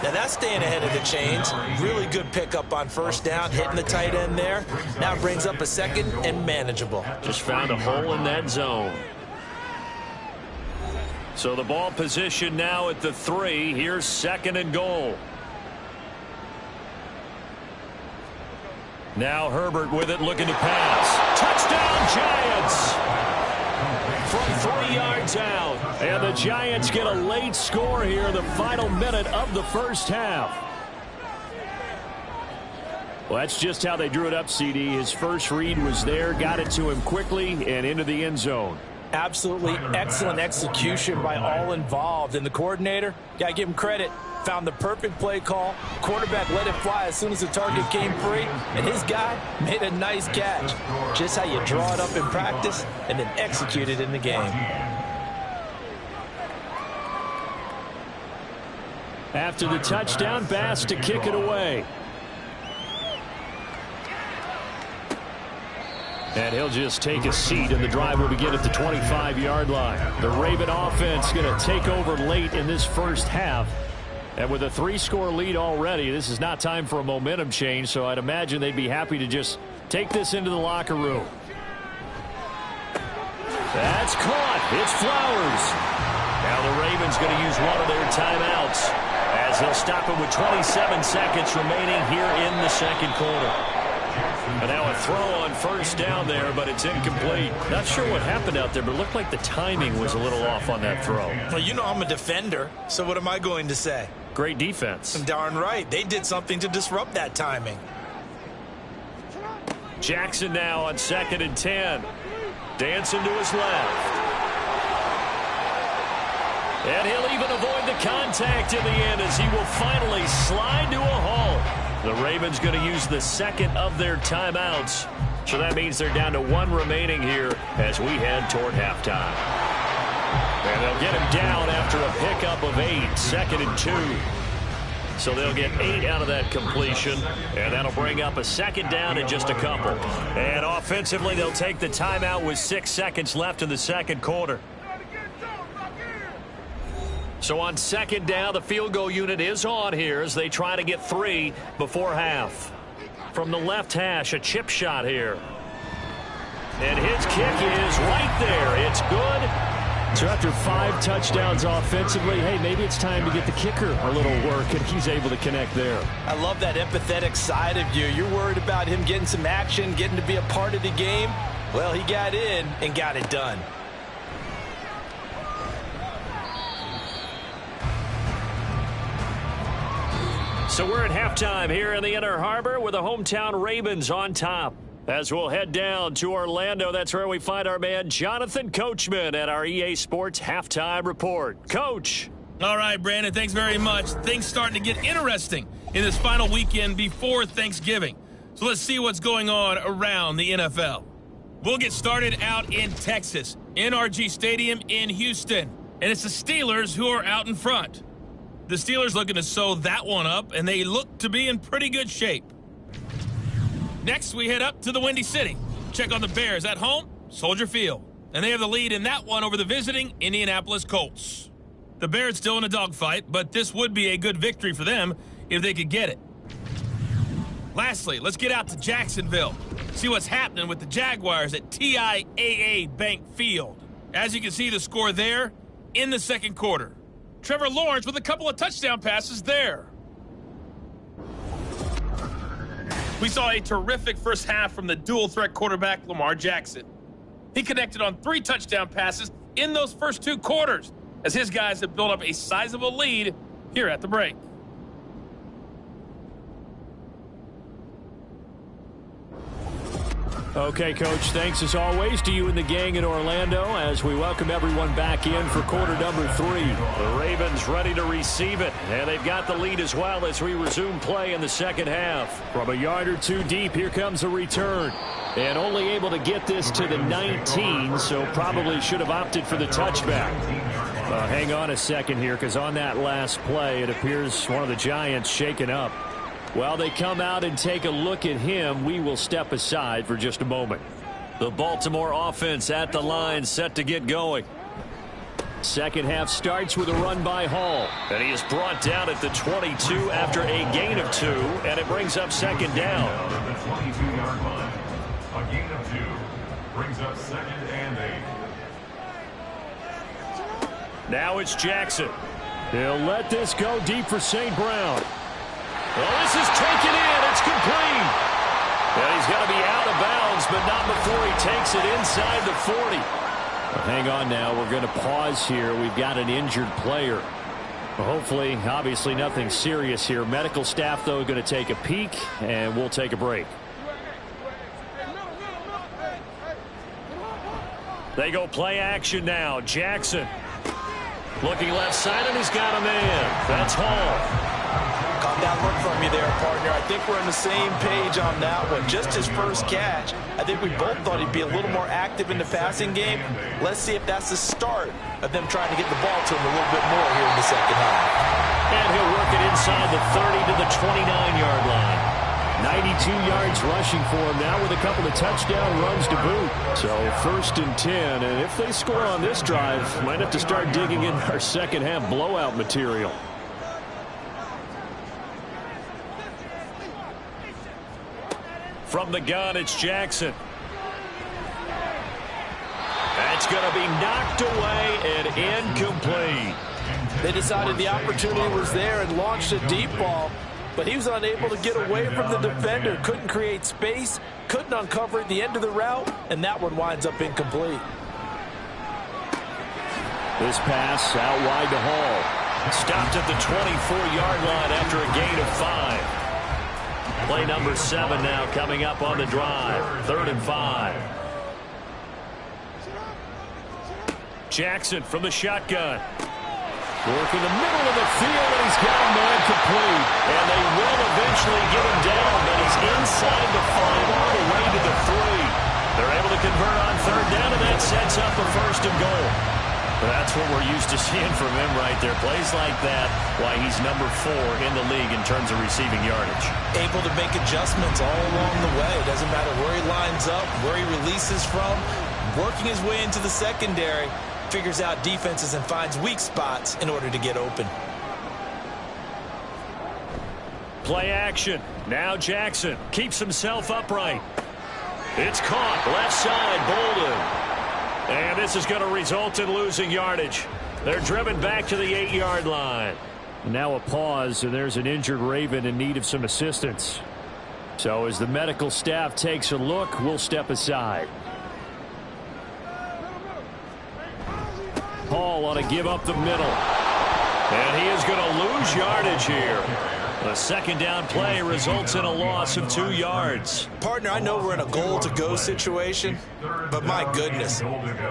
Now that's staying ahead of the chains. Really good pickup on first down, hitting the tight end there. Now it brings up a second and manageable. Just found a hole in that zone. So the ball position now at the 3. Here's 2nd and goal. Now Herbert with it, looking to pass. Touchdown, Giants! From 3 yards out. And the Giants get a late score here in the final minute of the first half. Well, that's just how they drew it up, CD. His first read was there, got it to him quickly, and into the end zone. Absolutely excellent execution by all involved. And the coordinator, got to give him credit, found the perfect play call. Quarterback let it fly as soon as the target came free, and his guy made a nice catch. Just how you draw it up in practice and then execute it in the game. After the touchdown, Bass to kick it away. And he'll just take a seat, and the drive will begin at the 25-yard line. The Raven offense going to take over late in this first half. And with a 3-score lead already, this is not time for a momentum change, so I'd imagine they'd be happy to just take this into the locker room. That's caught. It's Flowers. Now the Ravens going to use one of their timeouts as they'll stop it with 27 seconds remaining here in the second quarter. And now a throw on first down there, but it's incomplete. Not sure what happened out there, but it looked like the timing was a little off on that throw. Well, you know I'm a defender, so what am I going to say? Great defense. Darn right. They did something to disrupt that timing. Jackson now on 2nd and 10. Dancing to his left. And he'll even avoid the contact in the end as he will finally slide to a halt. The Ravens going to use the second of their timeouts. So that means they're down to 1 remaining here as we head toward halftime. And they'll get him down after a pickup of 8, 2nd and 2. So they'll get 8 out of that completion, and that'll bring up a second down in just a couple. And offensively, they'll take the timeout with 6 seconds left in the second quarter. So on second down, the field goal unit is on here as they try to get 3 before half. From the left hash, a chip shot here. And his kick is right there. It's good. So after 5 touchdowns offensively, hey, maybe it's time to get the kicker a little work, and he's able to connect there. I love that empathetic side of you. You're worried about him getting some action, getting to be a part of the game. Well, he got in and got it done. So we're at halftime here in the Inner Harbor with the hometown Ravens on top. As we'll head down to Orlando, that's where we find our man Jonathan Coachman at our EA Sports Halftime Report. Coach. All right, Brandon, thanks very much. Things starting to get interesting in this final weekend before Thanksgiving. So let's see what's going on around the NFL. We'll get started out in Texas, NRG Stadium in Houston. And it's the Steelers who are out in front. The Steelers looking to sew that one up, and they look to be in pretty good shape. Next, we head up to the Windy City. Check on the Bears at home, Soldier Field. And they have the lead in that one over the visiting Indianapolis Colts. The Bears still in a dogfight, but this would be a good victory for them if they could get it. Lastly, let's get out to Jacksonville. See what's happening with the Jaguars at TIAA Bank Field. As you can see the score there in the second quarter. Trevor Lawrence with a couple of touchdown passes there. We saw a terrific first half from the dual-threat quarterback Lamar Jackson. He connected on 3 touchdown passes in those first 2 quarters as his guys have built up a sizable lead here at the break. Okay, Coach, thanks as always to you and the gang in Orlando as we welcome everyone back in for quarter number 3. The Ravens ready to receive it, and they've got the lead as well as we resume play in the second half. From a yard or 2 deep, here comes a return. And only able to get this to the 19, so probably should have opted for the touchback. Hang on a second here, because on that last play, it appears one of the Giants shaken up. While they come out and take a look at him, we will step aside for just a moment. The Baltimore offense at the line, set to get going. Second half starts with a run by Hall. And he is brought down at the 22 after a gain of 2, and it brings up second down. The 22-yard line. A gain of 2 brings up second and 8. Now it's Jackson. He'll let this go deep for St. Brown. Well, this is taken in. It's complete. And he's got to be out of bounds, but not before he takes it inside the 40. Well, hang on now. We're going to pause here. We've got an injured player. Well, hopefully, obviously nothing serious here. Medical staff, though, going to take a peek, and we'll take a break. They go play action now. Jackson looking left side, and he's got a man. That's Hall. Calm down, look from you there, partner. I think we're on the same page on that one. Just his first catch. I think we both thought he'd be a little more active in the passing game. Let's see if that's the start of them trying to get the ball to him a little bit more here in the second half. And he'll work it inside the 30 to the 29-yard line. 92 yards rushing for him now with a couple of touchdown runs to boot. So 1st and 10, and if they score on this drive, might have to start digging in our second half blowout material. From the gun, it's Jackson. That's going to be knocked away and incomplete. They decided the opportunity was there and launched a deep ball, but he was unable to get away from the defender. Couldn't create space, couldn't uncover at the end of the route, and that one winds up incomplete. This pass out wide to Hall. Stopped at the 24-yard line after a gain of 5. Play number 7 now coming up on the drive. 3rd and 5. Jackson from the shotgun. Working the middle of the field, and he's got a man complete. And they will eventually get him down, but he's inside the 5 all the way to the 3. They're able to convert on 3rd down, and that sets up a 1st and goal. That's what we're used to seeing from him right there. Plays like that, why he's number 4 in the league in terms of receiving yardage. Able to make adjustments all along the way. Doesn't matter where he lines up, where he releases from. Working his way into the secondary, figures out defenses and finds weak spots in order to get open. Play action. Now Jackson keeps himself upright. It's caught. Left side, Bolden. And this is going to result in losing yardage. They're driven back to the 8-yard line. Now a pause, and there's an injured Raven in need of some assistance. So as the medical staff takes a look, we'll step aside. Hall ought to give up the middle. And he is going to lose yardage here. The 2nd down play results in a loss of 2 yards. Partner, I know we're in a goal-to-go situation, but my goodness,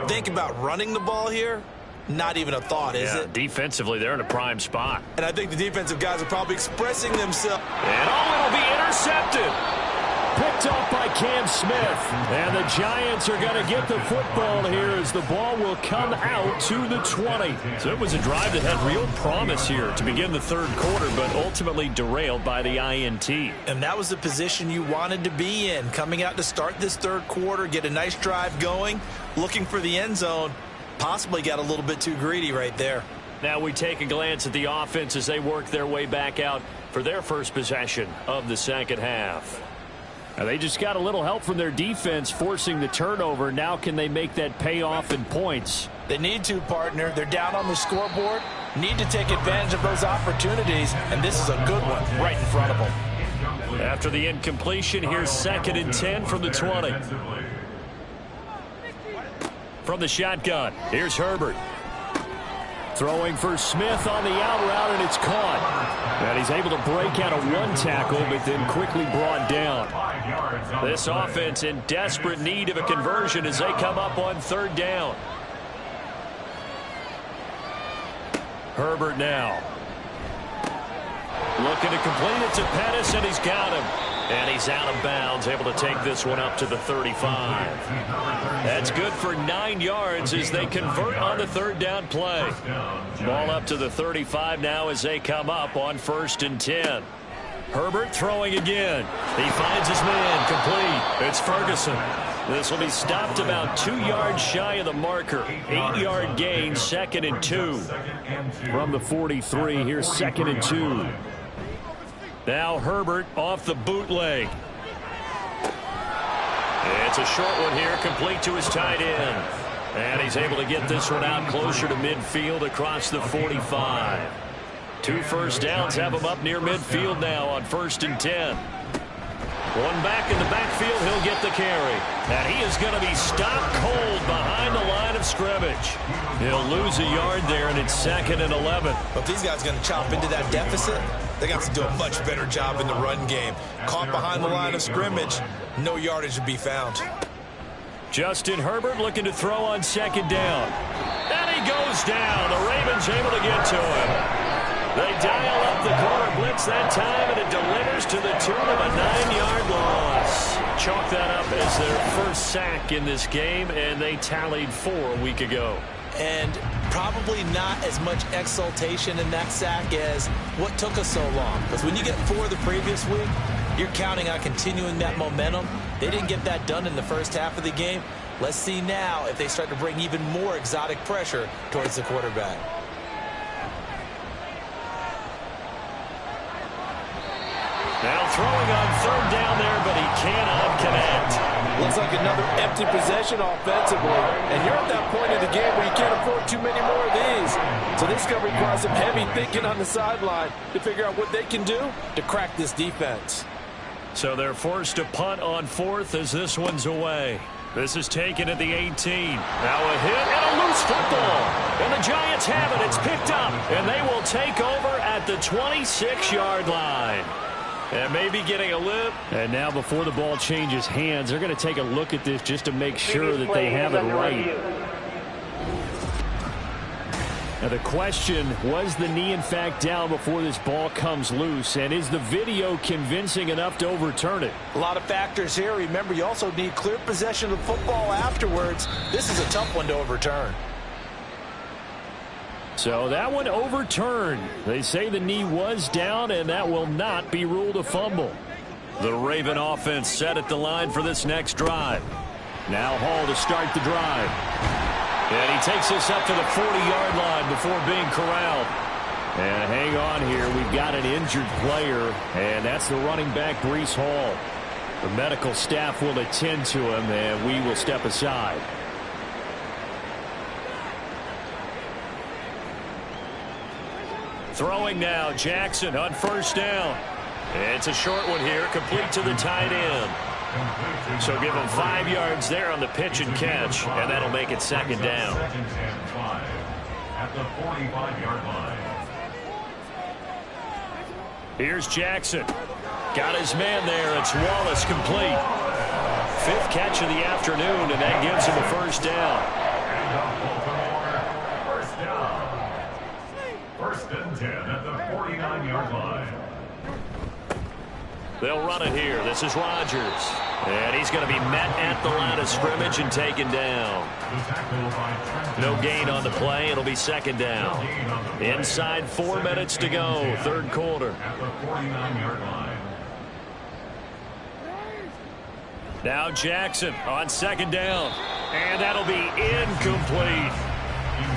think about running the ball here. Not even a thought, is it? Defensively, they're in a prime spot. And I think the defensive guys are probably expressing themselves. And it'll be intercepted. picked off by Cam Smith. And the Giants are going to get the football here as the ball will come out to the 20. So it was a drive that had real promise here to begin the third quarter, but ultimately derailed by the INT. And that was the position you wanted to be in, coming out to start this third quarter, get a nice drive going, looking for the end zone. Possibly got a little bit too greedy right there. Now we take a glance at the offense as they work their way back out for their first possession of the second half. Now they just got a little help from their defense forcing the turnover. Now can they make that pay off in points? They need to, partner. They're down on the scoreboard. Need to take advantage of those opportunities, and this is a good one right in front of them. After the incompletion, here's 2nd and 10 from the 20. From the shotgun, here's Herbert. Throwing for Smith on the out route, and it's caught. And he's able to break out of one tackle, but then quickly brought down. This offense in desperate need of a conversion as they come up on 3rd down. Herbert now. Looking to complete it to Pettis, and he's got him. And he's out of bounds, able to take this one up to the 35. That's good for 9 yards as they convert on the 3rd down play. Ball up to the 35 now as they come up on 1st and 10. Herbert throwing again. He finds his man complete. It's Ferguson. This will be stopped about 2 yards shy of the marker. 8-yard gain, 2nd and 2. From the 43, here's 2nd and 2. Now Herbert off the bootleg. It's a short one here, complete to his tight end. And he's able to get this one out closer to midfield across the 45. 2 first downs have him up near midfield now on 1st and 10. One back in the backfield, he'll get the carry. And he is going to be stopped cold behind the line of scrimmage. He'll lose a yard there, and it's 2nd and 11. But these guys are going to chop into that deficit. They got to do a much better job in the run game. Caught behind the line of scrimmage, no yardage to be found. Justin Herbert looking to throw on 2nd down. And he goes down. The Ravens able to get to him. They dial up the corner blitz that time, and it delivers to the tune of a 9-yard loss. Chalk that up as their first sack in this game, and they tallied 4 a week ago. And probably not as much exultation in that sack as what took us so long. Because when you get 4 the previous week, you're counting on continuing that momentum. They didn't get that done in the first half of the game. Let's see now if they start to bring even more exotic pressure towards the quarterback. Now throwing on 3rd down there, but he cannot connect. Looks like another empty possession offensively. And you're at that point in the game where you can't afford too many more of these. So this is going to require some heavy thinking on the sideline to figure out what they can do to crack this defense. So they're forced to punt on 4th as this one's away. This is taken at the 18. Now a hit and a loose football. And the Giants have it. It's picked up. And they will take over at the 26-yard line. And maybe getting a lip. And now before the ball changes hands, they're going to take a look at this just to make sure that they have it right. Now the question, was the knee in fact down before this ball comes loose? And is the video convincing enough to overturn it? A lot of factors here. Remember, you also need clear possession of the football afterwards. This is a tough one to overturn. So that one overturned. They say the knee was down, and that will not be ruled a fumble. The Raven offense set at the line for this next drive. Now Hall to start the drive. And he takes this up to the 40-yard line before being corralled. And hang on here. We've got an injured player, and that's the running back, Breece Hall. The medical staff will attend to him, and we will step aside. Throwing now, Jackson on 1st down. It's a short one here, complete to the tight end. So give him 5 yards there on the pitch and catch, and that'll make it 2nd down. At the 45-yard line. Here's Jackson. Got his man there. It's Wallace complete. 5th catch of the afternoon, and that gives him a 1st down. First down. 1st and 10 at the 49-yard line. They'll run it here. This is Rodgers. And he's going to be met at the line of scrimmage and taken down. No gain on the play. It'll be second down. Inside 4 minutes to go, third quarter. Now Jackson on second down. And that'll be incomplete.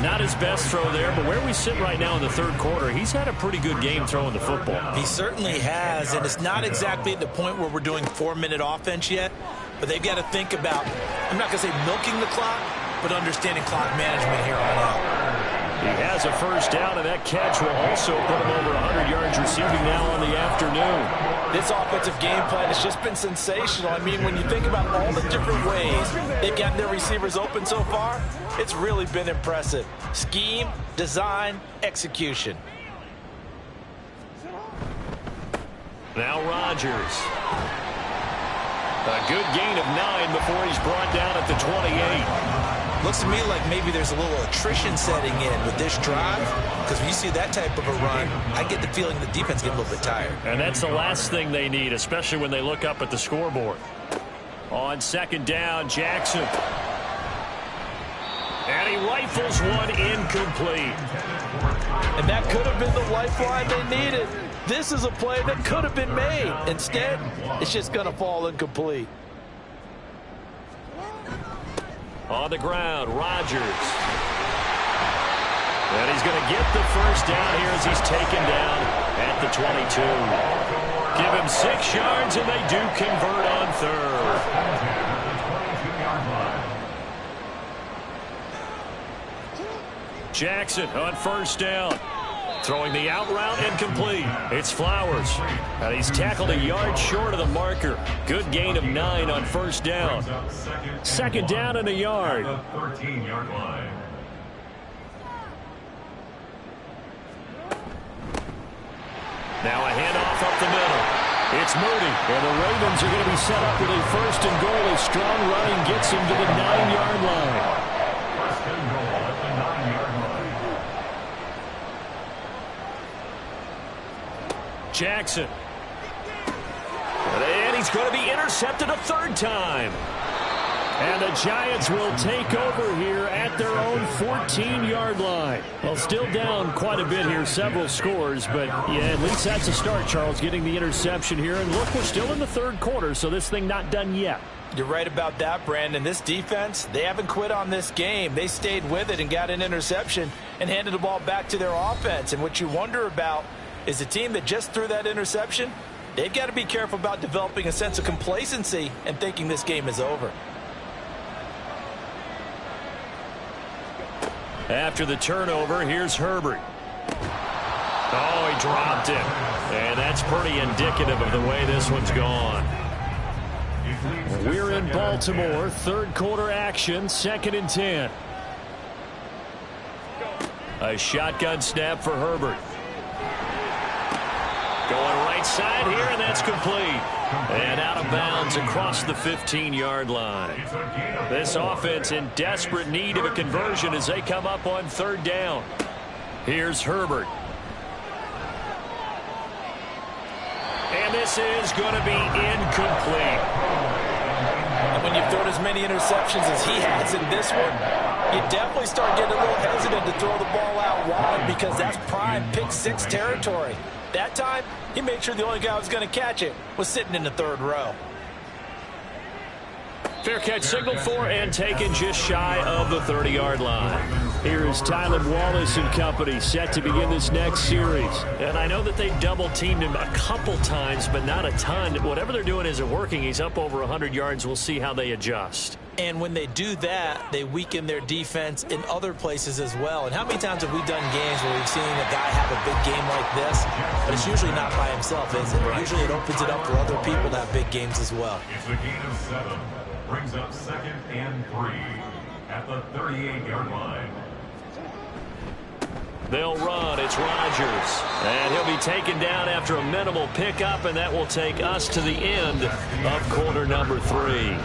Not his best throw there, but where we sit right now in the third quarter, he's had a pretty good game throwing the football. He certainly has, and it's not exactly at the point where we're doing 4-minute offense yet, but they've got to think about, I'm not going to say milking the clock, but understanding clock management here on out. He has a first down, and that catch will also put him over 100 yards receiving now on the afternoon. This offensive game plan has just been sensational. I mean, when you think about all the different ways they've gotten their receivers open so far, it's really been impressive. Scheme, design, execution. Now Rodgers. A good gain of 9 before he's brought down at the 28. Looks to me like maybe there's a little attrition setting in with this drive, because when you see that type of a run, I get the feeling the defense gets a little bit tired. And that's the last thing they need, especially when they look up at the scoreboard. On second down, Jackson. And he rifles one incomplete. And that could have been the lifeline they needed. This is a play that could have been made. Instead, it's just going to fall incomplete. On the ground, Rodgers. And he's going to get the first down here as he's taken down at the 22. Give him 6 yards, and they do convert on third. Jackson on first down. Throwing the out route incomplete. It's Flowers. And he's tackled a yard short of the marker. Good gain of 9 on first down. Second down and a yard. Now a handoff up the middle. It's Moody. And the Ravens are going to be set up with a first and goal. A strong running gets him to the 9-yard line. First and goal at the 9-yard line. Jackson. And he's going to be intercepted a third time. And the Giants will take over here at their own 14-yard line. Well, still down quite a bit here, several scores, but yeah, at least that's a start, Charles, getting the interception here. And look, we're still in the third quarter, so this thing not done yet. You're right about that, Brandon. This defense, they haven't quit on this game. They stayed with it and got an interception and handed the ball back to their offense. And what you wonder about is the team that just threw that interception, they've got to be careful about developing a sense of complacency and thinking this game is over. After the turnover, here's Herbert. Oh, he dropped it. And that's pretty indicative of the way this one's gone. We're in Baltimore, third quarter action, 2nd and 10. A shotgun snap for Herbert. Going right side here, and that's complete. And out of bounds across the 15-yard line. This offense in desperate need of a conversion as they come up on third down. Here's Herbert. And this is going to be incomplete. And when you've thrown as many interceptions as he has in this one, you definitely start getting a little hesitant to throw the ball out wide because that's prime pick 6 territory. That time, he made sure the only guy who was going to catch it was sitting in the third row. Fair catch signaled for and taken just shy of the 30-yard line. Here is Tyler Wallace and company set to begin this next series. And I know that they've double-teamed him a couple times, but not a ton. Whatever they're doing isn't working. He's up over 100 yards. We'll see how they adjust. And when they do that, they weaken their defense in other places as well. And how many times have we done games where we've seen a guy have a big game like this, but it's usually not by himself, is it? Usually it opens it up for other people to have big games as well. It's a gain of 7. Brings up 2nd and 3 at the 38-yard line. They'll run. It's Rodgers. And he'll be taken down after a minimal pickup, and that will take us to the end of quarter number 3.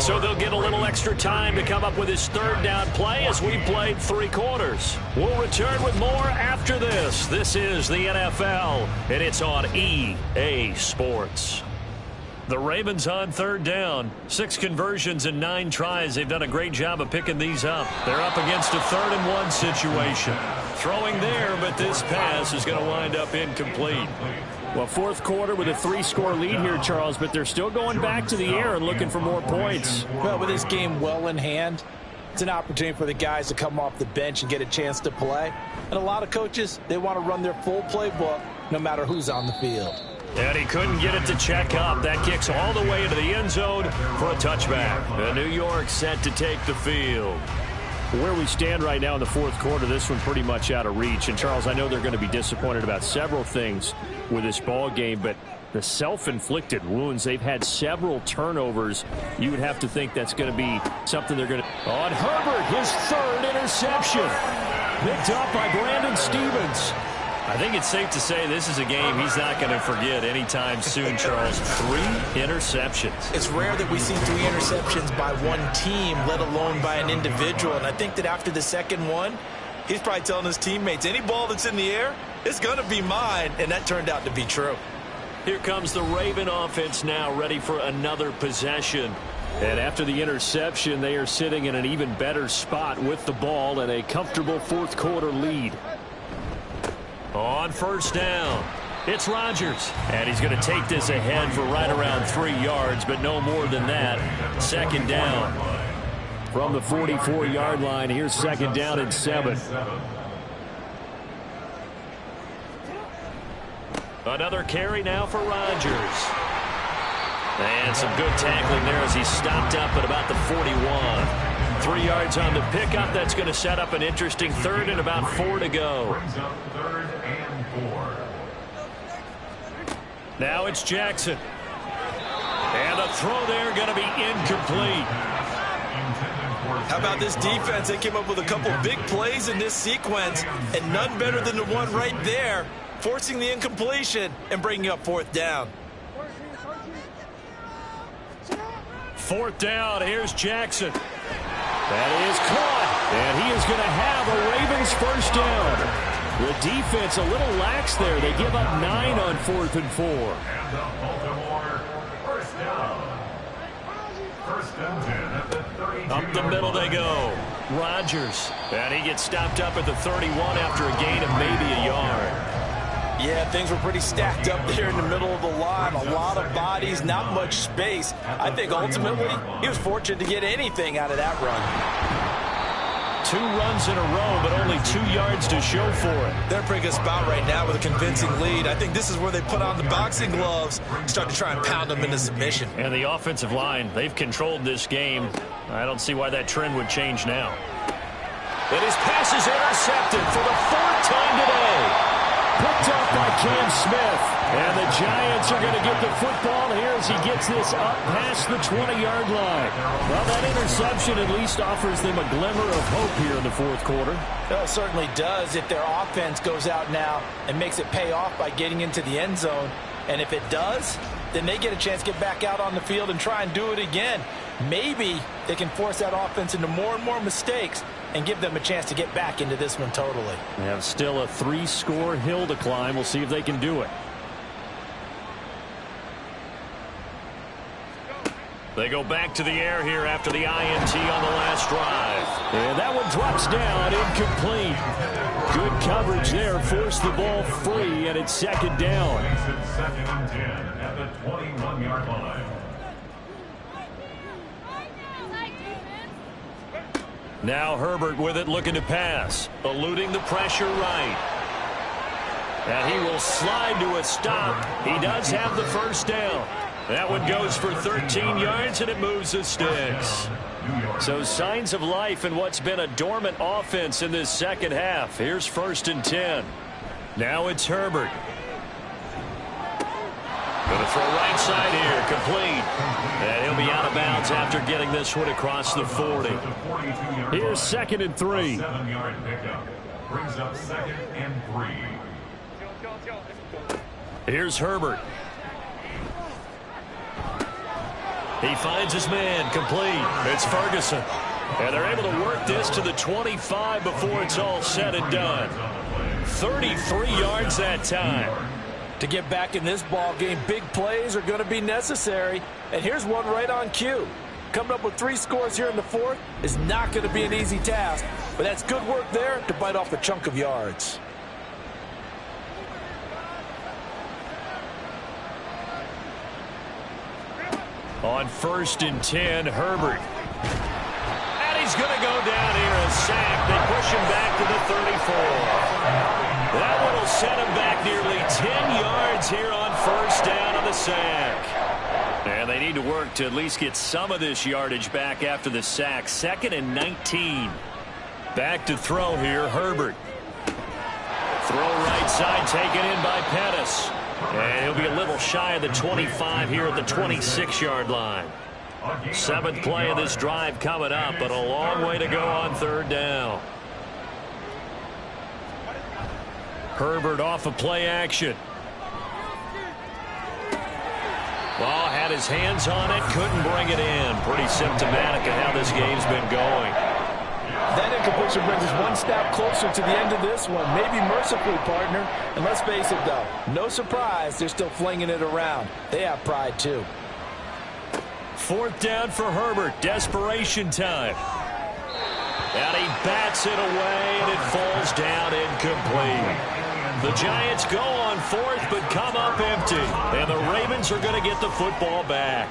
So they'll get a little extra time to come up with his third down play as we played 3 quarters. We'll return with more after this. This is the NFL, and it's on EA Sports. The Ravens on third down. 6 conversions and 9 tries. They've done a great job of picking these up. They're up against a 3rd and 1 situation. Throwing there, but this pass is going to wind up incomplete. Well, 4th quarter with a 3-score lead here, Charles, but they're still going back to the air and looking for more points. Well, with this game well in hand, it's an opportunity for the guys to come off the bench and get a chance to play. And a lot of coaches, they want to run their full playbook no matter who's on the field. And he couldn't get it to check up. That kicks all the way into the end zone for a touchback. And New York set to take the field. Where we stand right now in the 4th quarter, this one pretty much out of reach. And, Charles, I know they're going to be disappointed about several things with this ball game, but the self-inflicted wounds, they've had several turnovers. You would have to think that's going to be something they're going to... On Herbert, his 3rd interception. Picked up by Brandon Stevens. I think it's safe to say this is a game he's not going to forget anytime soon, Charles. 3 interceptions. It's rare that we see 3 interceptions by one team, let alone by an individual. And I think that after the 2nd one, he's probably telling his teammates, any ball that's in the air, it's going to be mine. And that turned out to be true. Here comes the Raven offense now, ready for another possession. And after the interception, they are sitting in an even better spot with the ball and a comfortable 4th quarter lead. On 1st down, it's Rodgers. And he's going to take this ahead for right around 3 yards, but no more than that. 2nd down. From the 44-yard line, here's 2nd down and 7. Another carry now for Rodgers. And some good tackling there as he stopped up at about the 41. 3 yards on the pickup. That's going to set up an interesting 3rd and about 4 to go. Now it's Jackson. And the throw there going to be incomplete. How about this defense? They came up with a couple big plays in this sequence, and none better than the one right there, forcing the incompletion and bringing up 4th down. 4th down. Here's Jackson. That is caught, and he is going to have a Ravens 1st down. The defense a little lax there. They give up 9 on 4th and 4. And the Baltimore 1st down. 1st and 10 at the 32. Up the middle they go. Rodgers. And he gets stopped up at the 31 after a gain of maybe a yard. Yeah, things were pretty stacked up there in the middle of the line. A lot of bodies, not much space. I think ultimately he was fortunate to get anything out of that run. 2 runs in a row, but only 2 yards to show for it. They're a pretty good spot right now with a convincing lead. I think this is where they put on the boxing gloves, start to try and pound them into submission. And the offensive line, they've controlled this game. I don't see why that trend would change now. And his pass is intercepted for the 4th time today. Picked up by Cam Smith. And the Giants are going to get the football here as he gets this up past the 20-yard line. Well, that interception at least offers them a glimmer of hope here in the 4th quarter. Well, it certainly does if their offense goes out now and makes it pay off by getting into the end zone. And if it does, then they get a chance to get back out on the field and try and do it again. Maybe they can force that offense into more and more mistakes and give them a chance to get back into this one totally. They have still a 3-score hill to climb. We'll see if they can do it. They go back to the air here after the INT on the last drive. And that one drops down, incomplete. Good coverage there, forced the ball free, and it's 2nd down. 2nd and 10 at the 21-yard line. Now Herbert with it, looking to pass. Eluding the pressure right. And he will slide to a stop. He does have the 1st down. That one goes for 13 yards, and it moves the sticks. So signs of life in what's been a dormant offense in this 2nd half. Here's 1st and 10. Now it's Herbert. Going to throw right side here, complete. And he'll be out of bounds after getting this one across the 40. Here's 2nd and 3. 7-yard pickup brings up 2nd and 3. Here's Herbert. He finds his man, complete. It's Ferguson. And they're able to work this to the 25 before it's all said and done. 33 yards that time. To get back in this ball game, big plays are going to be necessary. And here's one right on cue. Coming up with 3 scores here in the fourth is not going to be an easy task. But that's good work there to bite off a chunk of yards. On 1st and 10, Herbert. And he's going to go down here, a sack. They push him back to the 34. That one will set him back nearly 10 yards here on 1st down on the sack. And they need to work to at least get some of this yardage back after the sack. 2nd and 19. Back to throw here, Herbert. Throw right side taken in by Pettis. And he'll be a little shy of the 25 here at the 26-yard line. 7th play of this drive coming up, but a long way to go on 3rd down. Herbert off of play action. Ball had his hands on it, couldn't bring it in. Pretty symptomatic of how this game's been going. That incompletion brings us one step closer to the end of this one. Maybe mercifully, partner. And let's face it, though, no surprise they're still flinging it around. They have pride, too. 4th down for Herbert. Desperation time. And he bats it away, and it falls down incomplete. The Giants go on 4th, but come up empty. And the Ravens are going to get the football back.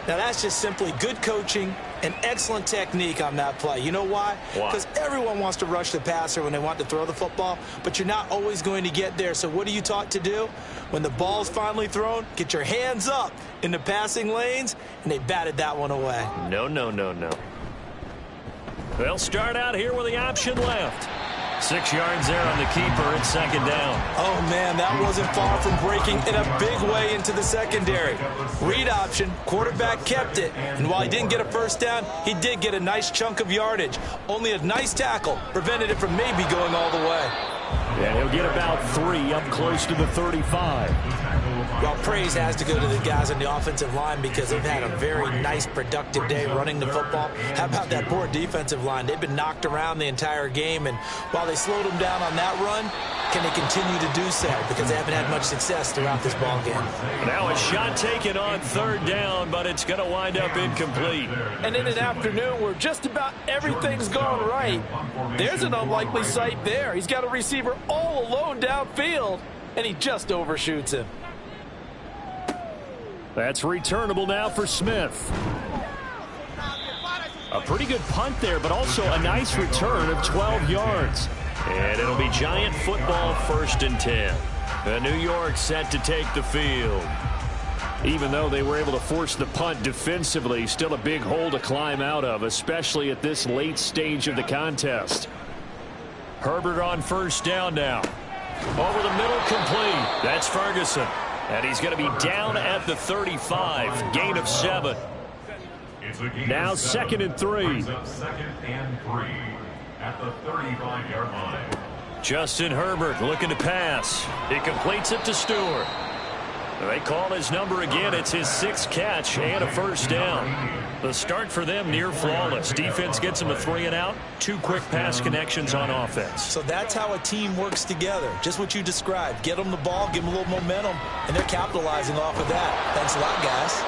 Now, that's just simply good coaching and excellent technique on that play. You know why? Because everyone wants to rush the passer when they want to throw the football, but you're not always going to get there. So what are you taught to do? When the ball's finally thrown, get your hands up in the passing lanes, and they batted that one away. No, no, no, no. They'll start out here with the option left. 6 yards there on the keeper at 2nd down. Oh, man, that wasn't far from breaking in a big way into the secondary. Read option, quarterback kept it, and while he didn't get a 1st down, he did get a nice chunk of yardage. Only a nice tackle prevented it from maybe going all the way. And he'll get about 3 up close to the 35. Well, praise has to go to the guys on the offensive line because they've had a very nice, productive day running the football. How about that poor defensive line? They've been knocked around the entire game, and while they slowed them down on that run, can they continue to do so? Because they haven't had much success throughout this ball game. Now a shot taken on 3rd down, but it's going to wind up incomplete. And in an afternoon where just about everything's gone right, there's an unlikely sight there. He's got a receiver all alone downfield, and he just overshoots him. That's returnable now for Smith. A pretty good punt there, but also a nice return of 12 yards. And it'll be Giant football 1st and 10. The New York set to take the field. Even though they were able to force the punt defensively, still a big hole to climb out of, especially at this late stage of the contest. Herbert on 1st down now. Over the middle, complete. That's Ferguson. And he's going to be down at the 35. Gain of 7. Now 2nd and 3. 2nd and 3 at the 35-yard line. Justin Herbert looking to pass. He completes it to Stewart. They call his number again. It's his 6th catch and a 1st down. The start for them near flawless. Defense gets him a 3 and out. 2 quick pass connections on offense. So that's how a team works together. Just what you described. Get them the ball, give them a little momentum, and they're capitalizing off of that. Thanks a lot, guys.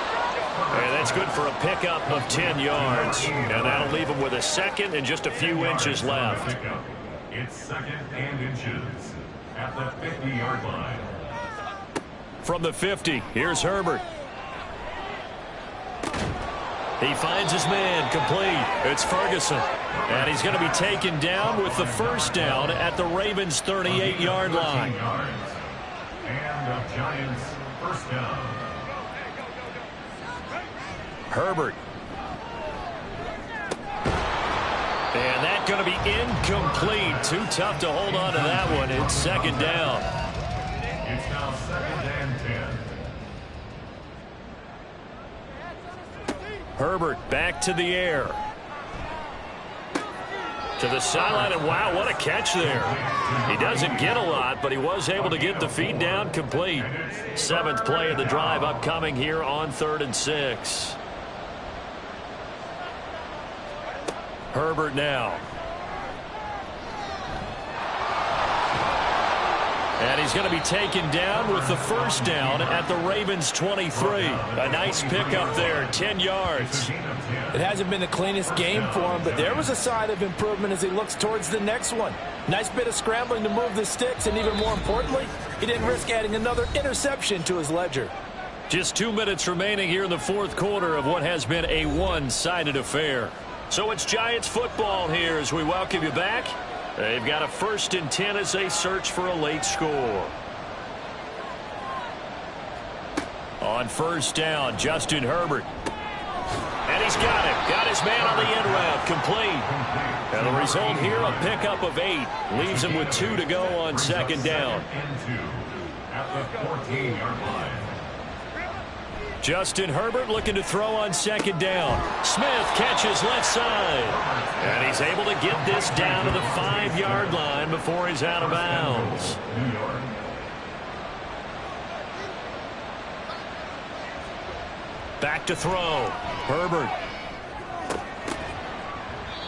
And that's good for a pickup of 10 yards. And that'll leave him with a 2nd and just a few inches left. It's 2nd and inches at the 50-yard line. From the 50, here's Herbert. He finds his man, complete. It's Ferguson. And he's going to be taken down with the 1st down at the Ravens' 38-yard line. And the Giants' 1st down. Herbert. And that's going to be incomplete. Too tough to hold on to that one. It's 2nd down. It's now 2nd and 10. Herbert back to the air. To the sideline, and wow, what a catch there. He doesn't get a lot, but he was able to get the feed down complete. 7th play of the drive upcoming here on 3rd and 6. Herbert now. And he's going to be taken down with the first down at the Ravens' 23. A nice pickup there, 10 yards. It hasn't been the cleanest game for him, but there was a sign of improvement as he looks towards the next one. Nice bit of scrambling to move the sticks, and even more importantly, he didn't risk adding another interception to his ledger. Just 2 minutes remaining here in the fourth quarter of what has been a one-sided affair. So it's Giants football here as we welcome you back. They've got a 1st and 10 as they search for a late score. On first down, Justin Herbert. And he's got him. Got his man on the end route. Complete. And the result here, a pickup of 8. Leaves him with 2 to go on second down. At the 14-yard line. Justin Herbert looking to throw on second down. Smith catches left side. And he's able to get this down to the 5-yard line before he's out of bounds. Back to throw. Herbert.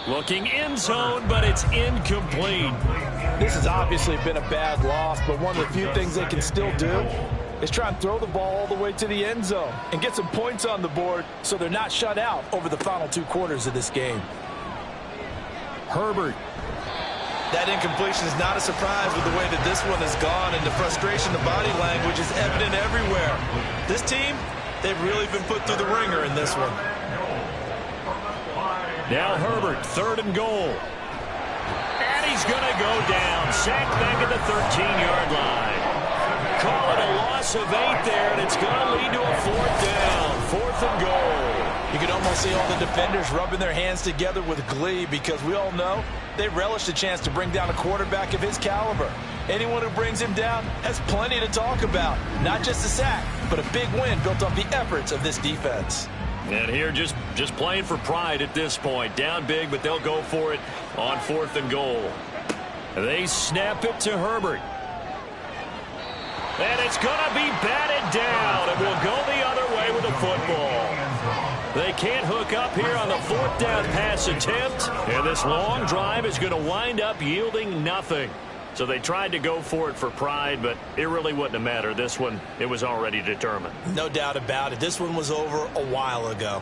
Looking end zone, but it's incomplete. This has obviously been a bad loss, but one of the few things they can still do is try and throw the ball all the way to the end zone and get some points on the board so they're not shut out over the final 2 quarters of this game. Herbert. That incompletion is not a surprise with the way that this one has gone, and the frustration, the body language is evident everywhere. This team, they've really been put through the ringer in this one. Now Herbert, 3rd and goal. And he's going to go down. Sacked back at the 13-yard line. Call it a loss of 8 there, and it's going to lead to a 4th down. 4th and goal. You can almost see all the defenders rubbing their hands together with glee because we all know they relish the chance to bring down a quarterback of his caliber. Anyone who brings him down has plenty to talk about. Not just a sack, but a big win built off the efforts of this defense. And here just playing for pride at this point. Down big, but they'll go for it on 4th and goal. They snap it to Herbert. And it's going to be batted down, and will go the other way with the football. They can't hook up here on the 4th down pass attempt, and this long drive is going to wind up yielding nothing. So they tried to go for it for pride, but it really wouldn't have mattered. This one, it was already determined. No doubt about it. This one was over a while ago.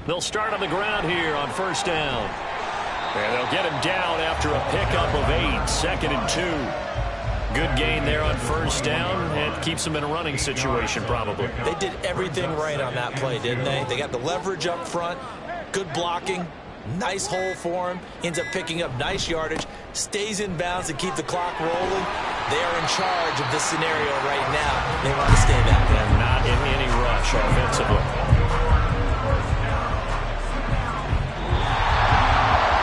They'll start on the ground here on first down. And they'll get him down after a pickup of 8, 2nd and 2. Good gain there on first down, and keeps them in a running situation probably. They did everything right on that play, didn't they? They got the leverage up front, good blocking, nice hole for him, ends up picking up nice yardage, stays in bounds to keep the clock rolling. They are in charge of this scenario right now. They want to stay that way. And not in any rush offensively.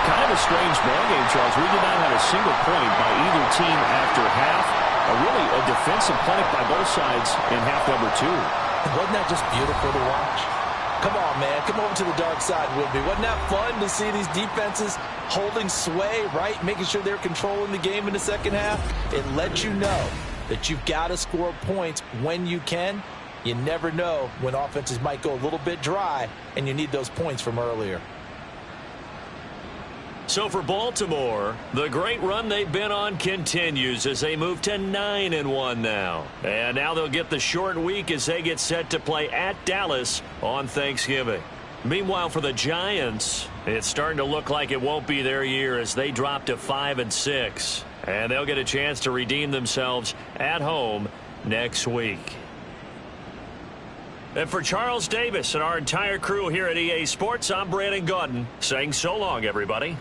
Kind of a strange ball game, Charles. We did not have a single point by either team after half. Really a defensive clinic by both sides in half number 2. Wasn't that just beautiful to watch? Come on, man. Come over to the dark side with me. Wasn't that fun to see these defenses holding sway, right? Making sure they're controlling the game in the second half. It lets you know that you've got to score points when you can. You never know when offenses might go a little bit dry, and you need those points from earlier. So for Baltimore, the great run they've been on continues as they move to 9-1 now. And now they'll get the short week as they get set to play at Dallas on Thanksgiving. Meanwhile, for the Giants, it's starting to look like it won't be their year as they drop to 5-6. And they'll get a chance to redeem themselves at home next week. And for Charles Davis and our entire crew here at EA Sports, I'm Brandon Gaudin saying so long, everybody.